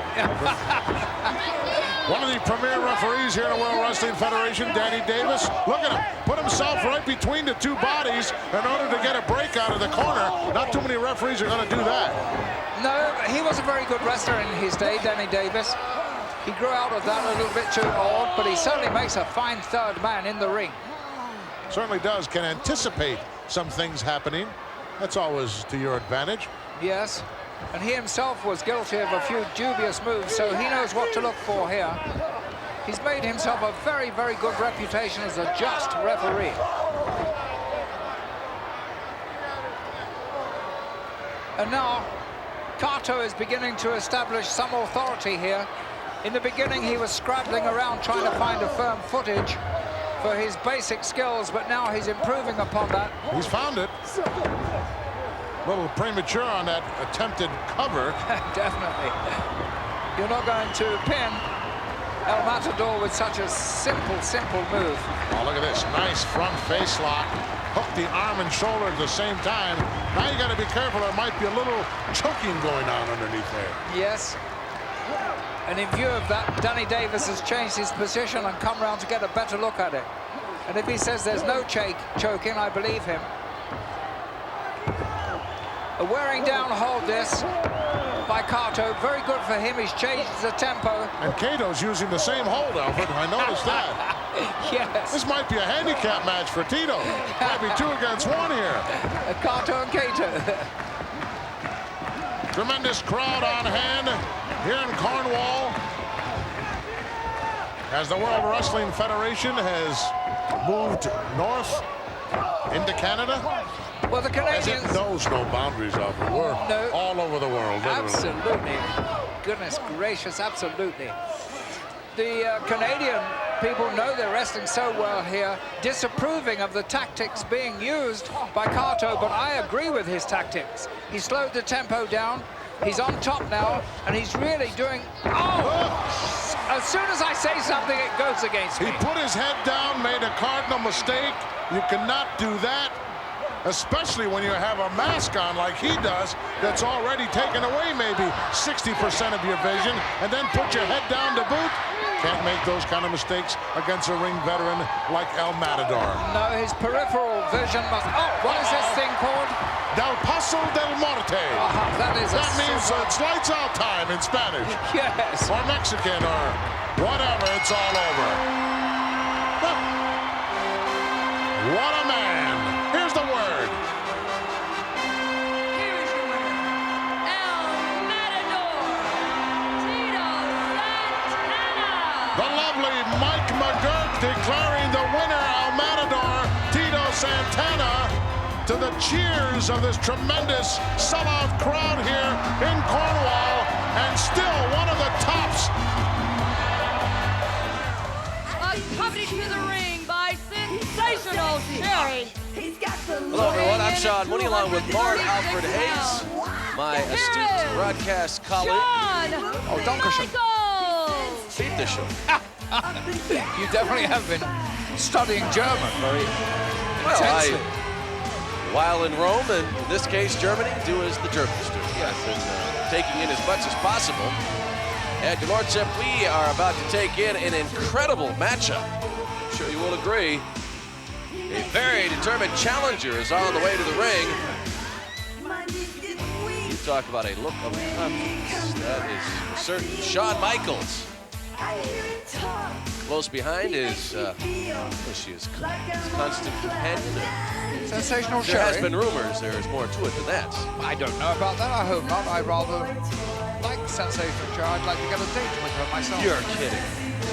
B: One of the premier referees here in the World Wrestling Federation, Danny Davis. Look at him. Put himself right between the two bodies in order to get a break out of the corner. Not too many referees are going to do that.
A: No, he was a very good wrestler in his day, Danny Davis. He grew out of that a little bit too old, but he certainly makes a fine third man in the ring.
B: Certainly does. Can anticipate some things happening. That's always to your advantage.
A: Yes, and he himself was guilty of a few dubious moves, so he knows what to look for here. He's made himself a very, very good reputation as a just referee. And now, Kato is beginning to establish some authority here. In the beginning, he was scrabbling around trying to find a firm footage for his basic skills, but now he's improving upon that.
B: He's found it. A little premature on that attempted cover.
A: Definitely. You're not going to pin El Matador with such a simple move.
B: Oh, look at this. Nice front face lock. Hook the arm and shoulder at the same time. Now you got to be careful. There might be a little choking going on underneath there.
A: Yes. And in view of that, Danny Davis has changed his position and come round to get a better look at it. And if he says there's no choking, I believe him. A wearing down hold this by Kato. Very good for him. He's changed the tempo.
B: And Kato's using the same hold, Alfred. I noticed that.
A: Yes.
B: This might be a handicap match for Tito. Might be 2 against 1 here.
A: Kato and Kato.
B: Tremendous crowd on hand here in Cornwall, as the World Wrestling Federation has moved north into Canada.
A: Well, the Canadians...
B: As it knows no boundaries, Alfred. We're all over the world, literally.
A: Absolutely. Goodness gracious, absolutely. The Canadian people know they're wrestling so well here, disapproving of the tactics being used by Kato, but I agree with his tactics. He slowed the tempo down. He's on top now, and he's really doing... Oh! As soon as I say something, it goes against me.
B: He put his head down, made a cardinal mistake. You cannot do that, especially when you have a mask on like he does that's already taken away maybe 60% of your vision, and then put your head down to boot. Can't make those kind of mistakes against a ring veteran like El Matador.
A: No, his peripheral vision must... Oh, what is this thing called?
B: Del Paso del Norte.
A: That
B: means it's lights out time in Spanish.
A: Yes.
B: Or Mexican or whatever, it's all over. What a man. Here's the word.
D: Here is your winner, El Matador, Tito Santana.
B: The lovely Mike McGurk declaring the winner, El Matador, Tito Santana, to the cheers of this tremendous sellout crowd here in Cornwall, and still one of the tops.
D: Accompanied to the ring by Sensational Sherry.
M: Hello, everyone. I'm Sean Mooney, along with Lord Alfred Hayes, my astute broadcast colleague.
A: Oh, Dankeschön.
M: Beat the show.
A: You definitely have been studying German very intensely.
M: While in Rome, and in this case Germany, do as the Germans do. Yes, and taking in as much as possible. And your lordship, we are about to take in an incredible matchup. I'm sure you will agree. A very determined challenger is on the way to the ring. talk about a look of confidence. That is for certain. Shawn Michaels. Close behind is, she is constant companion.
A: Sensational
M: There has
A: Sherry.
M: been rumors there is more to it than that.
A: I don't know about that. I hope not. I rather like Sensational Sherry. I'd like to get a date with her myself.
M: You're kidding.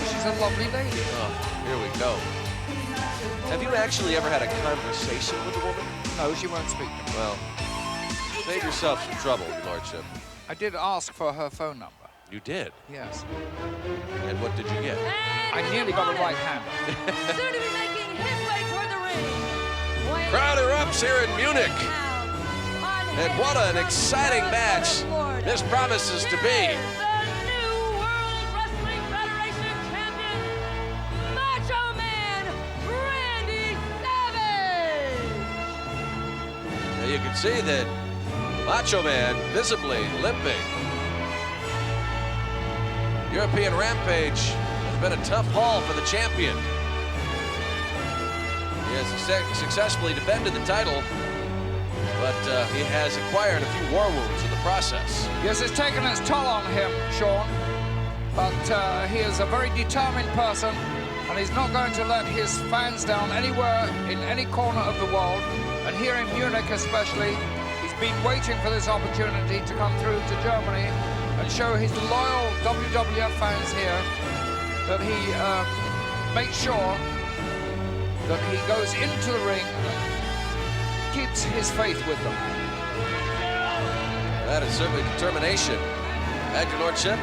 A: She's a lovely lady.
M: Oh, here we go. Have you actually ever had a conversation with a woman?
A: No, she won't speak to me.
M: Well, save yourself some trouble, Your Lordship.
A: I did ask for her phone number.
M: You did?
A: Yes.
M: And what did you get?
A: I nearly got a right hand.
D: Soon to be making his way toward the ring.
M: Crowd erupts here in Munich. And what an exciting match this promises to be. You can see that Macho Man visibly limping. European Rampage has been a tough haul for the champion. He has successfully defended the title, but he has acquired a few war wounds in the process.
A: Yes, it's taken its toll on him, Sean, but he is a very determined person, and he's not going to let his fans down anywhere in any corner of the world. And here in Munich especially, he's been waiting for this opportunity to come through to Germany and show his loyal WWF fans here that he makes sure that he goes into the ring and keeps his faith with them.
M: That is certainly determination. And Your Lordship,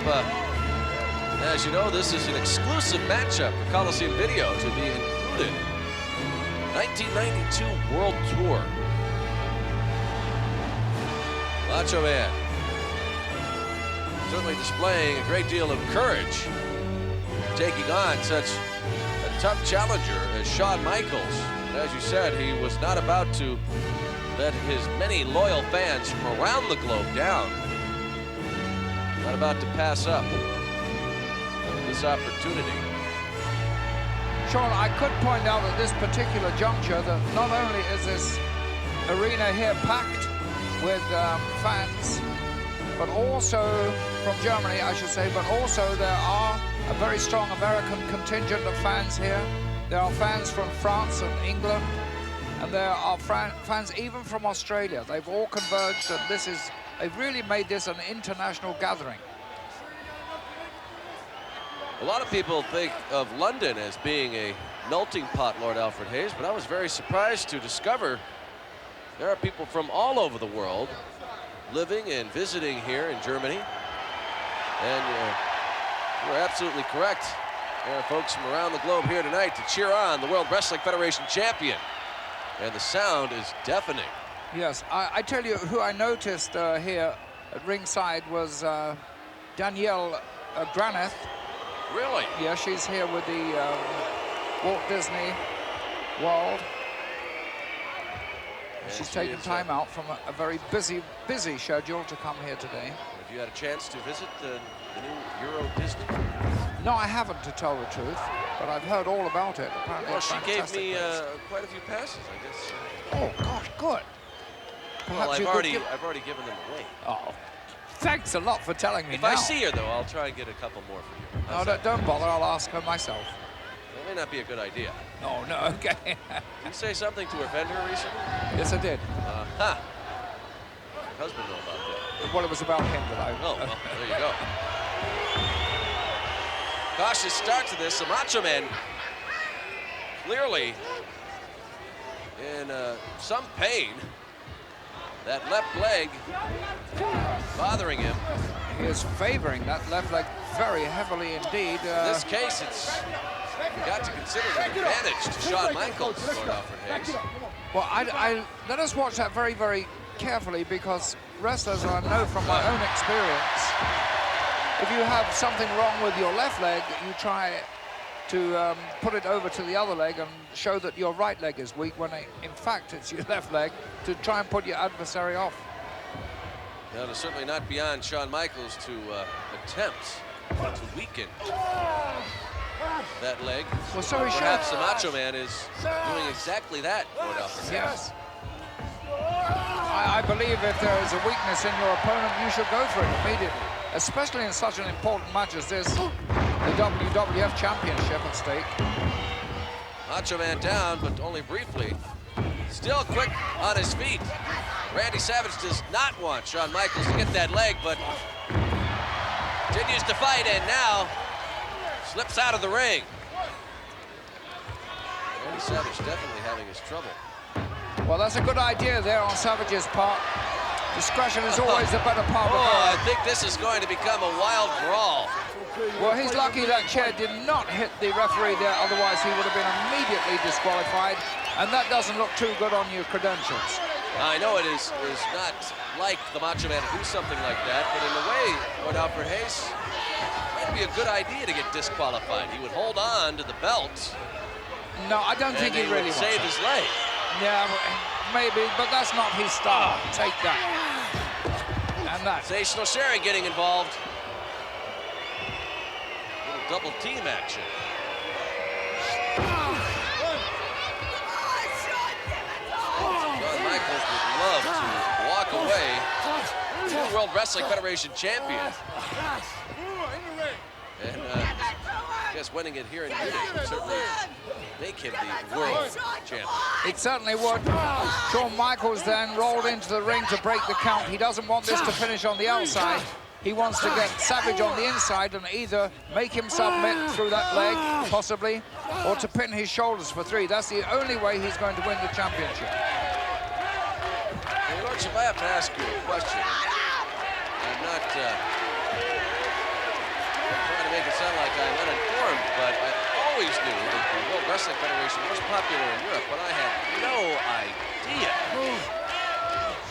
M: as you know, this is an exclusive matchup for Coliseum Video to be included. 1992 World Tour. Macho Man certainly displaying a great deal of courage, taking on such a tough challenger as Shawn Michaels. And as you said, he was not about to let his many loyal fans from around the globe down. Not about to pass up this opportunity.
A: Sean, I could point out at this particular juncture that not only is this arena here packed with fans, but also from Germany, I should say, but also there are a very strong American contingent of fans here. There are fans from France and England, and there are fans even from Australia. They've all converged, and they've really made this an international gathering.
M: A lot of people think of London as being a melting pot, Lord Alfred Hayes, but I was very surprised to discover there are people from all over the world living and visiting here in Germany. And you're absolutely correct. There are folks from around the globe here tonight to cheer on the World Wrestling Federation champion. And the sound is deafening.
A: Yes, I tell you who I noticed here at ringside was Danielle Graneth.
M: Really?
A: Yeah, she's here with the Walt Disney World. She's taken time out from a very busy schedule to come here today.
M: Have you had a chance to visit the new Euro Disney?
A: No, I haven't, to tell the truth, but I've heard all about it. Apparently,
M: Well,
A: it's
M: she gave
A: fantastic
M: me
A: place.
M: quite a few passes, I guess.
A: Oh, gosh, good.
M: Well,
A: Perhaps
M: I've
A: you could
M: already given them away.
A: Oh, thanks a lot for telling me
M: If
A: now.
M: I see her, though, I'll try and get a couple more for you.
A: No,
M: How's that?
A: don't bother. I'll ask her myself.
M: That may not be a good idea.
A: Oh, no, okay.
M: Did you say something to offend her recently?
A: Yes, I did.
M: Huh. Your husband know about that.
A: Well, it was about him that I...
M: Oh, well, there you go. Cautious start to this. The Macho Man clearly in some pain. That left leg bothering him.
A: He is favoring that left leg very heavily indeed.
M: In this case, it's got to consider an advantage to Shawn Michaels, Lord Alfred Hayes.
A: Well, let us watch that very, very carefully, because wrestlers, I know from my own experience, if you have something wrong with your left leg, you try to put it over to the other leg and show that your right leg is weak, when in fact it's your left leg, to try and put your adversary off.
M: Now, it's certainly not beyond Shawn Michaels to attempt to weaken that leg.
A: Well, so is
M: perhaps the Macho Man is doing exactly that, Lord Alfred Hayes.
A: Yes. I believe if there is a weakness in your opponent, you should go for it immediately, especially in such an important match as this, the WWF Championship at stake.
M: Macho Man down, but only briefly. Still quick on his feet. Randy Savage does not want Shawn Michaels to get that leg, but continues to fight, and now slips out of the ring. Randy Savage definitely having his trouble.
A: Well, that's a good idea there on Savage's part. Discretion is always the better part of
M: I think this is going to become a wild brawl.
A: Well, he's lucky that chair did not hit the referee there, otherwise he would have been immediately disqualified, and that doesn't look too good on your credentials.
M: I know it is not like the Macho Man to do something like that, but in a way, Lord Alfred Hayes, it might be a good idea to get disqualified. He would hold on to the belt.
A: No, I don't think he really
M: would save his leg.
A: Yeah, maybe, but that's not his style. Take that. And that.
M: Sensational Sherry getting involved. Little double team action. Shawn Michaels would love to walk away. Two World Wrestling Federation champion. And I guess winning it here in Munich would certainly make him the world champion.
A: It certainly would. Shawn Michaels then rolled into the ring to break the count. He doesn't want this to finish on the outside. He wants to get Savage on the inside and either make him submit through that leg, possibly, or to pin his shoulders for 3. That's the only way he's going to win the championship.
M: Well, Lordship, I have to ask you a question. I'm not trying to make it sound like I'm uninformed, but I always knew that the World Wrestling Federation was popular in Europe, but I had no idea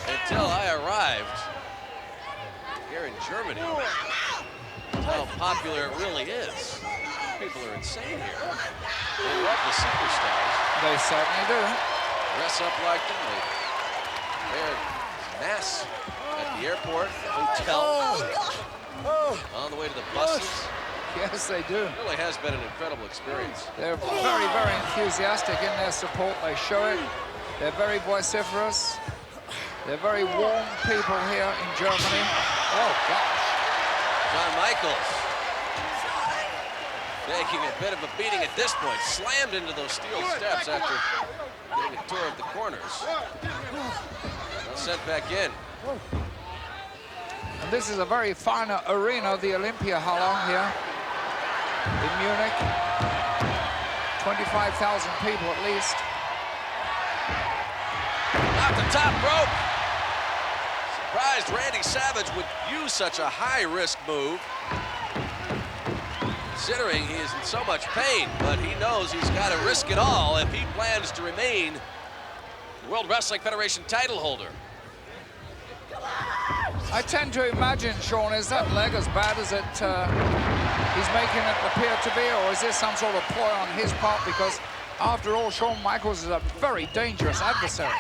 M: until I arrived here in Germany how popular it really is. People are insane here. They love the superstars.
A: They certainly do.
M: Dress up like them. They're mass at the airport, the hotel, on the way to the buses.
A: Yes, they do.
M: It really has been an incredible experience.
A: They're very, very enthusiastic in their support. They show it. They're very vociferous. They're very warm people here in Germany. Oh, gosh.
M: Shawn Michaels taking a bit of a beating at this point. Slammed into those steel steps after getting a tour of the corners. Now sent back in.
A: And this is a very fine arena, the Olympia Halle here in Munich. 25,000 people at least.
M: Off the top rope. Surprised Randy Savage would use such a high-risk move, considering he is in so much pain, but he knows he's got to risk it all if he plans to remain the World Wrestling Federation title holder.
A: I tend to imagine, Shawn, is that leg as bad as it he's making it appear to be, or is this some sort of ploy on his part? Because after all, Shawn Michaels is a very dangerous adversary.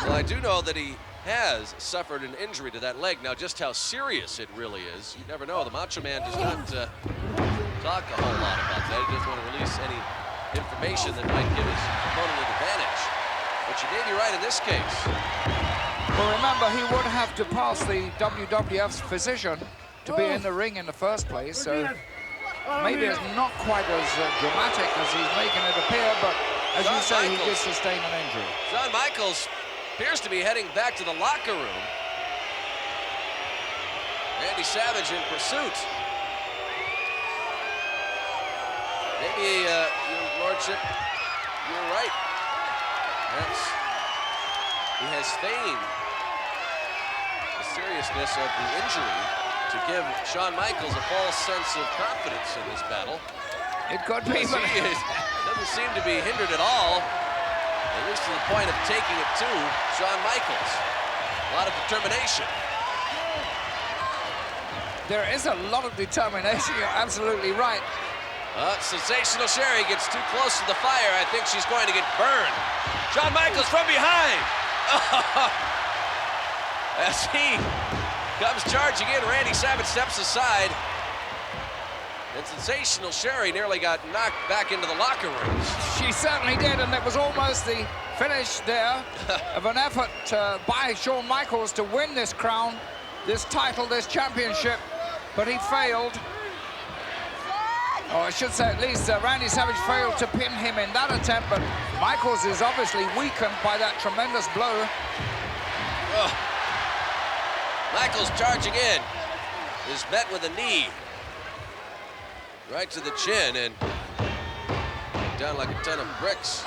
M: Well, I do know that he has suffered an injury to that leg. Now, just how serious it really is, you never know. The Macho Man does not talk a whole lot about that. He doesn't want to release any information that might give his opponent an advantage. But you may be right in this case.
A: Well, remember, he would have to pass the WWF's physician to be in the ring in the first place, so maybe it's not quite as dramatic as he's making it appear, but as you say, he did sustain an injury.
M: Shawn Michaels appears to be heading back to the locker room. Randy Savage in pursuit. Maybe, Your Lordship, you're right. Perhaps he has feigned the seriousness of the injury to give Shawn Michaels a false sense of confidence in this battle.
A: It could be, but
M: he doesn't seem to be hindered at all, at least to the point of taking it to Shawn Michaels. A lot of determination.
A: There is a lot of determination, you're absolutely right.
M: Sensational Sherry gets too close to the fire. I think she's going to get burned. Shawn Michaels from behind. As he comes charging in, Randy Savage steps aside. And Sensational Sherri nearly got knocked back into the locker room.
A: She certainly did, and it was almost the finish there of an effort by Shawn Michaels to win this crown, this title, this championship, but he failed. Or I should say at least Randy Savage failed to pin him in that attempt, but Michaels is obviously weakened by that tremendous blow.
M: Oh. Michaels charging in is met with a knee right to the chin and down like a ton of bricks.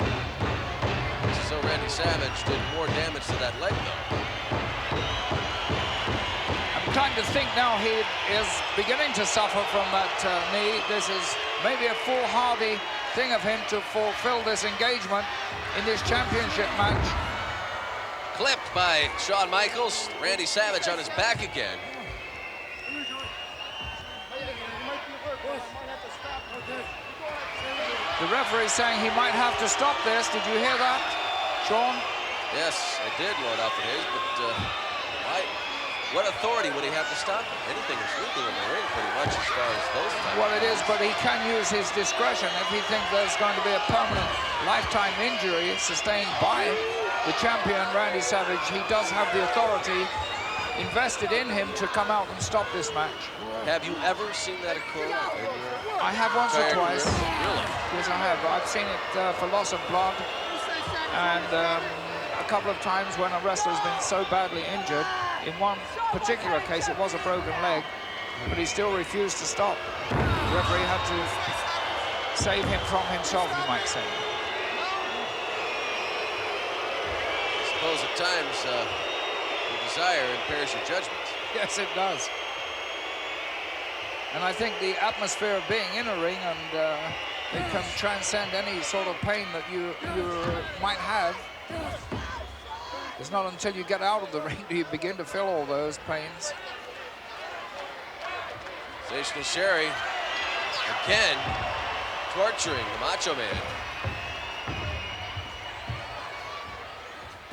M: So Randy Savage did more damage to that leg, though.
A: I'm trying to think now he is beginning to suffer from that knee. This is maybe a foolhardy thing of him to fulfill this engagement in this championship match.
M: Clipped by Shawn Michaels. Randy Savage on his back again.
A: The referee saying he might have to stop this. Did you hear that, Shawn?
M: Yes, I did, Lord Alfred Hayes, but what authority would he have to stop? Anything is legal in the ring, pretty much, as far as those types.
A: Well, it is, but he can use his discretion. If he thinks there's going to be a permanent lifetime injury sustained by the champion, Randy Savage, he does have the authority invested in him to come out and stop this match.
M: Have you ever seen that occur?
A: I have once or twice.
M: Really?
A: Yes, I have. I've seen it for loss of blood, and a couple of times when a wrestler's been so badly injured. In one particular case, it was a broken leg, but he still refused to stop. The referee had to save him from himself, you might say.
M: I suppose at times your desire impairs your judgment.
A: Yes, it does. And I think the atmosphere of being in a ring and it can transcend any sort of pain that you might have. It's not until you get out of the ring do you begin to feel all those pains.
M: Sensational Sherri again torturing the Macho Man.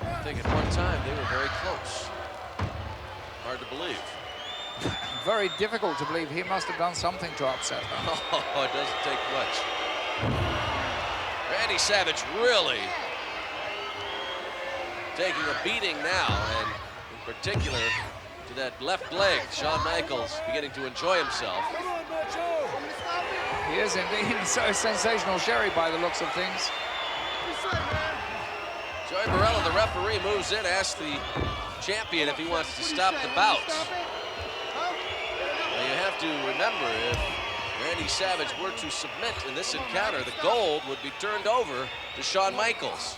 M: I think at one time they were very close. Hard to believe.
A: Very difficult to believe. He must have done something to upset her.
M: Oh, it doesn't take much. Randy Savage really taking a beating now, and in particular to that left leg. Shawn Michaels beginning to enjoy himself.
A: He is indeed so Sensational Sherri by the looks of things.
M: Joey Marella, the referee, moves in, asks the champion if he wants to stop the bout. Now you have to remember, if Randy Savage were to submit in this encounter, the gold would be turned over to Shawn Michaels.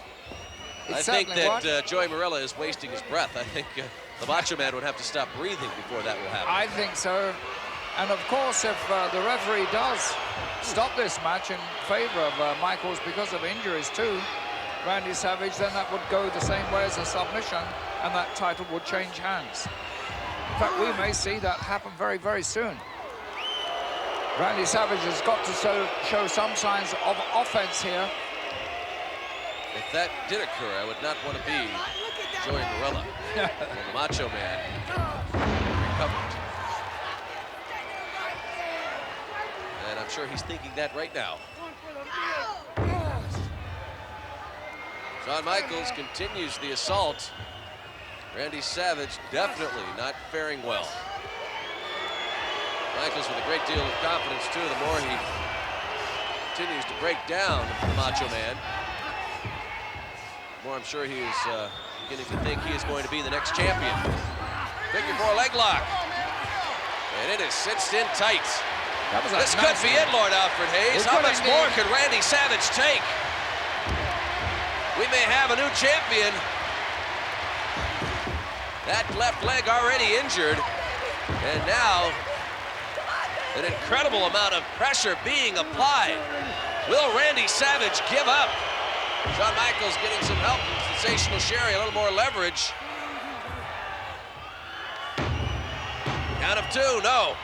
M: I think that Joey Marella is wasting his breath. I think the Macho Man would have to stop breathing before that will happen.
A: I think so. And of course, if the referee does stop this match in favor of Michaels because of injuries too, Randy Savage, then that would go the same way as a submission, and that title would change hands. In fact, we may see that happen very, very soon. Randy Savage has got to show some signs of offense here.
M: If that did occur, I would not want to be Joey Marella and the Macho Man recovered. And I'm sure he's thinking that right now. Shawn Michaels continues the assault. Randy Savage definitely not faring well. Michaels with a great deal of confidence too, the more he continues to break down the Macho Man. The more I'm sure he is beginning to think he is going to be the next champion. Figure 4 leg lock. And it is cinched in tight. This could be it, Lord Alfred Hayes. How much more could Randy Savage take? We may have a new champion. That left leg already injured. And now, an incredible amount of pressure being applied. Will Randy Savage give up? Shawn Michaels getting some help from Sensational Sherri, a little more leverage. Count of 2, no.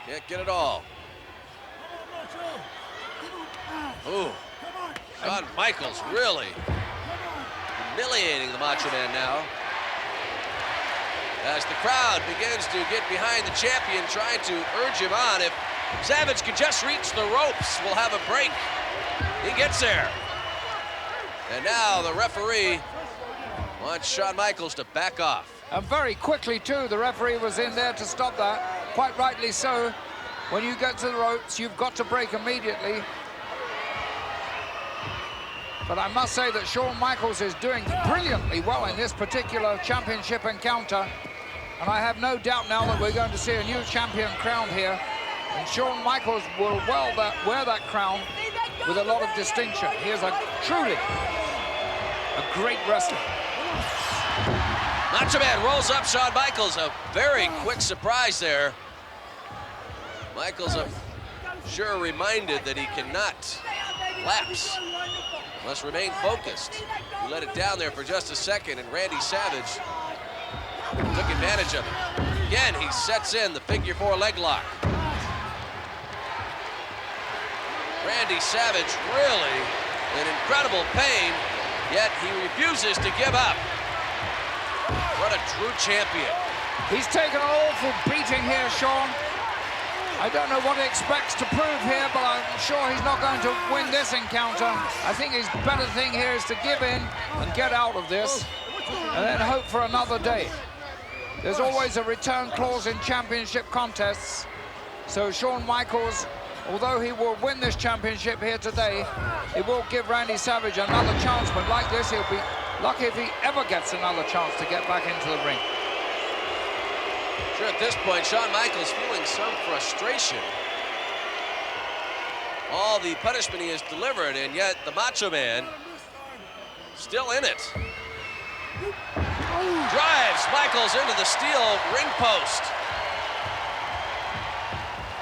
M: Can't get it all. Ooh. Shawn Michaels really humiliating the Macho Man now. As the crowd begins to get behind the champion, trying to urge him on. If Savage can just reach the ropes. We'll have a break. He gets there. And now the referee wants Shawn Michaels to back off.
A: And very quickly, too, the referee was in there to stop that. Quite rightly so. When you get to the ropes, you've got to break immediately. But I must say that Shawn Michaels is doing brilliantly well in this particular championship encounter. And I have no doubt now that we're going to see a new champion crowned here. And Shawn Michaels will wear that crown with a lot of distinction. He is truly a great wrestler.
M: Macho Man rolls up Shawn Michaels. A very quick surprise there. Michaels, I'm sure, reminded that he cannot lapse. Must remain focused. He let it down there for just a second, and Randy Savage took advantage of it. Again, he sets in the figure 4 leg lock. Randy Savage really in incredible pain, yet he refuses to give up. What a true champion.
A: He's taken an awful beating here, Shawn. I don't know what he expects to prove here, but I'm sure he's not going to win this encounter. I think his better thing here is to give in and get out of this, and then hope for another day. There's always a return clause in championship contests, so Shawn Michaels, although he will win this championship here today, it will give Randy Savage another chance, but like this, he'll be lucky if he ever gets another chance to get back into the ring.
M: Sure, at this point, Shawn Michaels feeling some frustration. All the punishment he has delivered, and yet the Macho Man still in it. Drives Michaels into the steel ring post.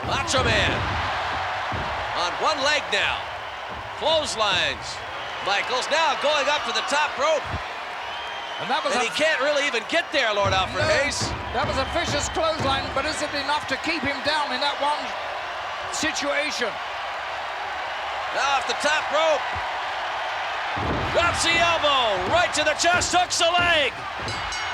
M: Macho Man on one leg now. Clotheslines. Michaels now going up to the top rope. And he can't really even get there, Lord Alfred Hayes.
A: That was a vicious clothesline, but is it enough to keep him down in that one situation?
M: Now off the top rope. Drops the elbow, right to the chest, hooks the leg.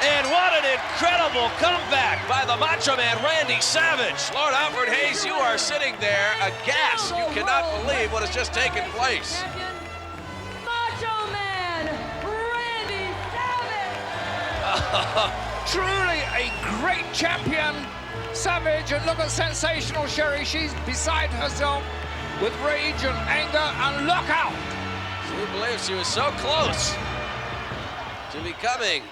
M: And what an incredible comeback by the Macho Man, Randy Savage. Lord Alfred Hayes, you are sitting there aghast. You cannot believe what has just taken place.
A: Truly a great champion, Savage, and look at sensational Sherry. She's beside herself with rage and anger, and look out!
M: She believes she was so close to becoming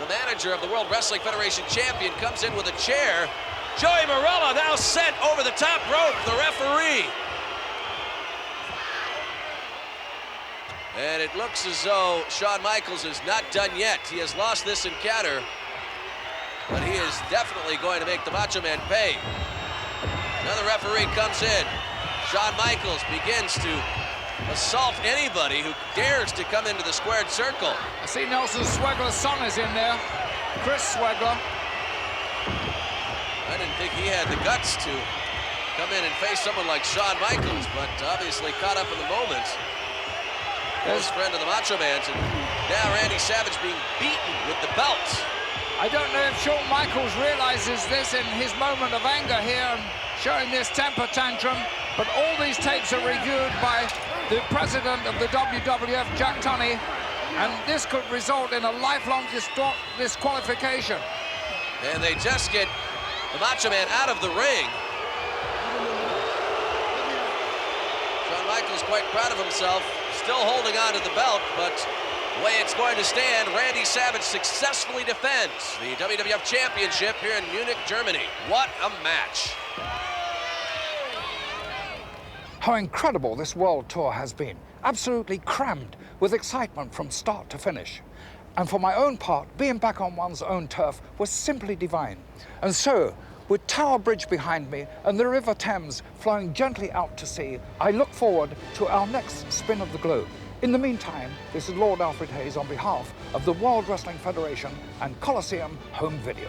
M: the manager of the World Wrestling Federation champion. Comes in with a chair. Joey Marella now sent over the top rope, the referee. And it looks as though Shawn Michaels is not done yet. He has lost this encounter, but he is definitely going to make the Macho Man pay. Another referee comes in. Shawn Michaels begins to assault anybody who dares to come into the squared circle.
A: I see Nelson Swegler's son is in there, Chris Swegler.
M: I didn't think he had the guts to come in and face someone like Shawn Michaels, but obviously caught up in the moment. Close friend of the Macho Man's, and now Randy Savage being beaten with the belt.
A: I don't know if Shawn Michaels realizes this in his moment of anger here and showing this temper tantrum, but all these tapes are reviewed by the president of the WWF, Jack Tunney, and this could result in a lifelong disqualification.
M: And they just get the Macho Man out of the ring. Shawn Michaels quite proud of himself. Still holding on to the belt, but the way it's going to stand, Randy Savage successfully defends the WWF Championship here in Munich, Germany. What a match.
A: How incredible this world tour has been. Absolutely crammed with excitement from start to finish. And for my own part, being back on one's own turf was simply divine. And so, with Tower Bridge behind me and the River Thames flowing gently out to sea, I look forward to our next spin of the globe. In the meantime, this is Lord Alfred Hayes on behalf of the World Wrestling Federation and Coliseum Home Video.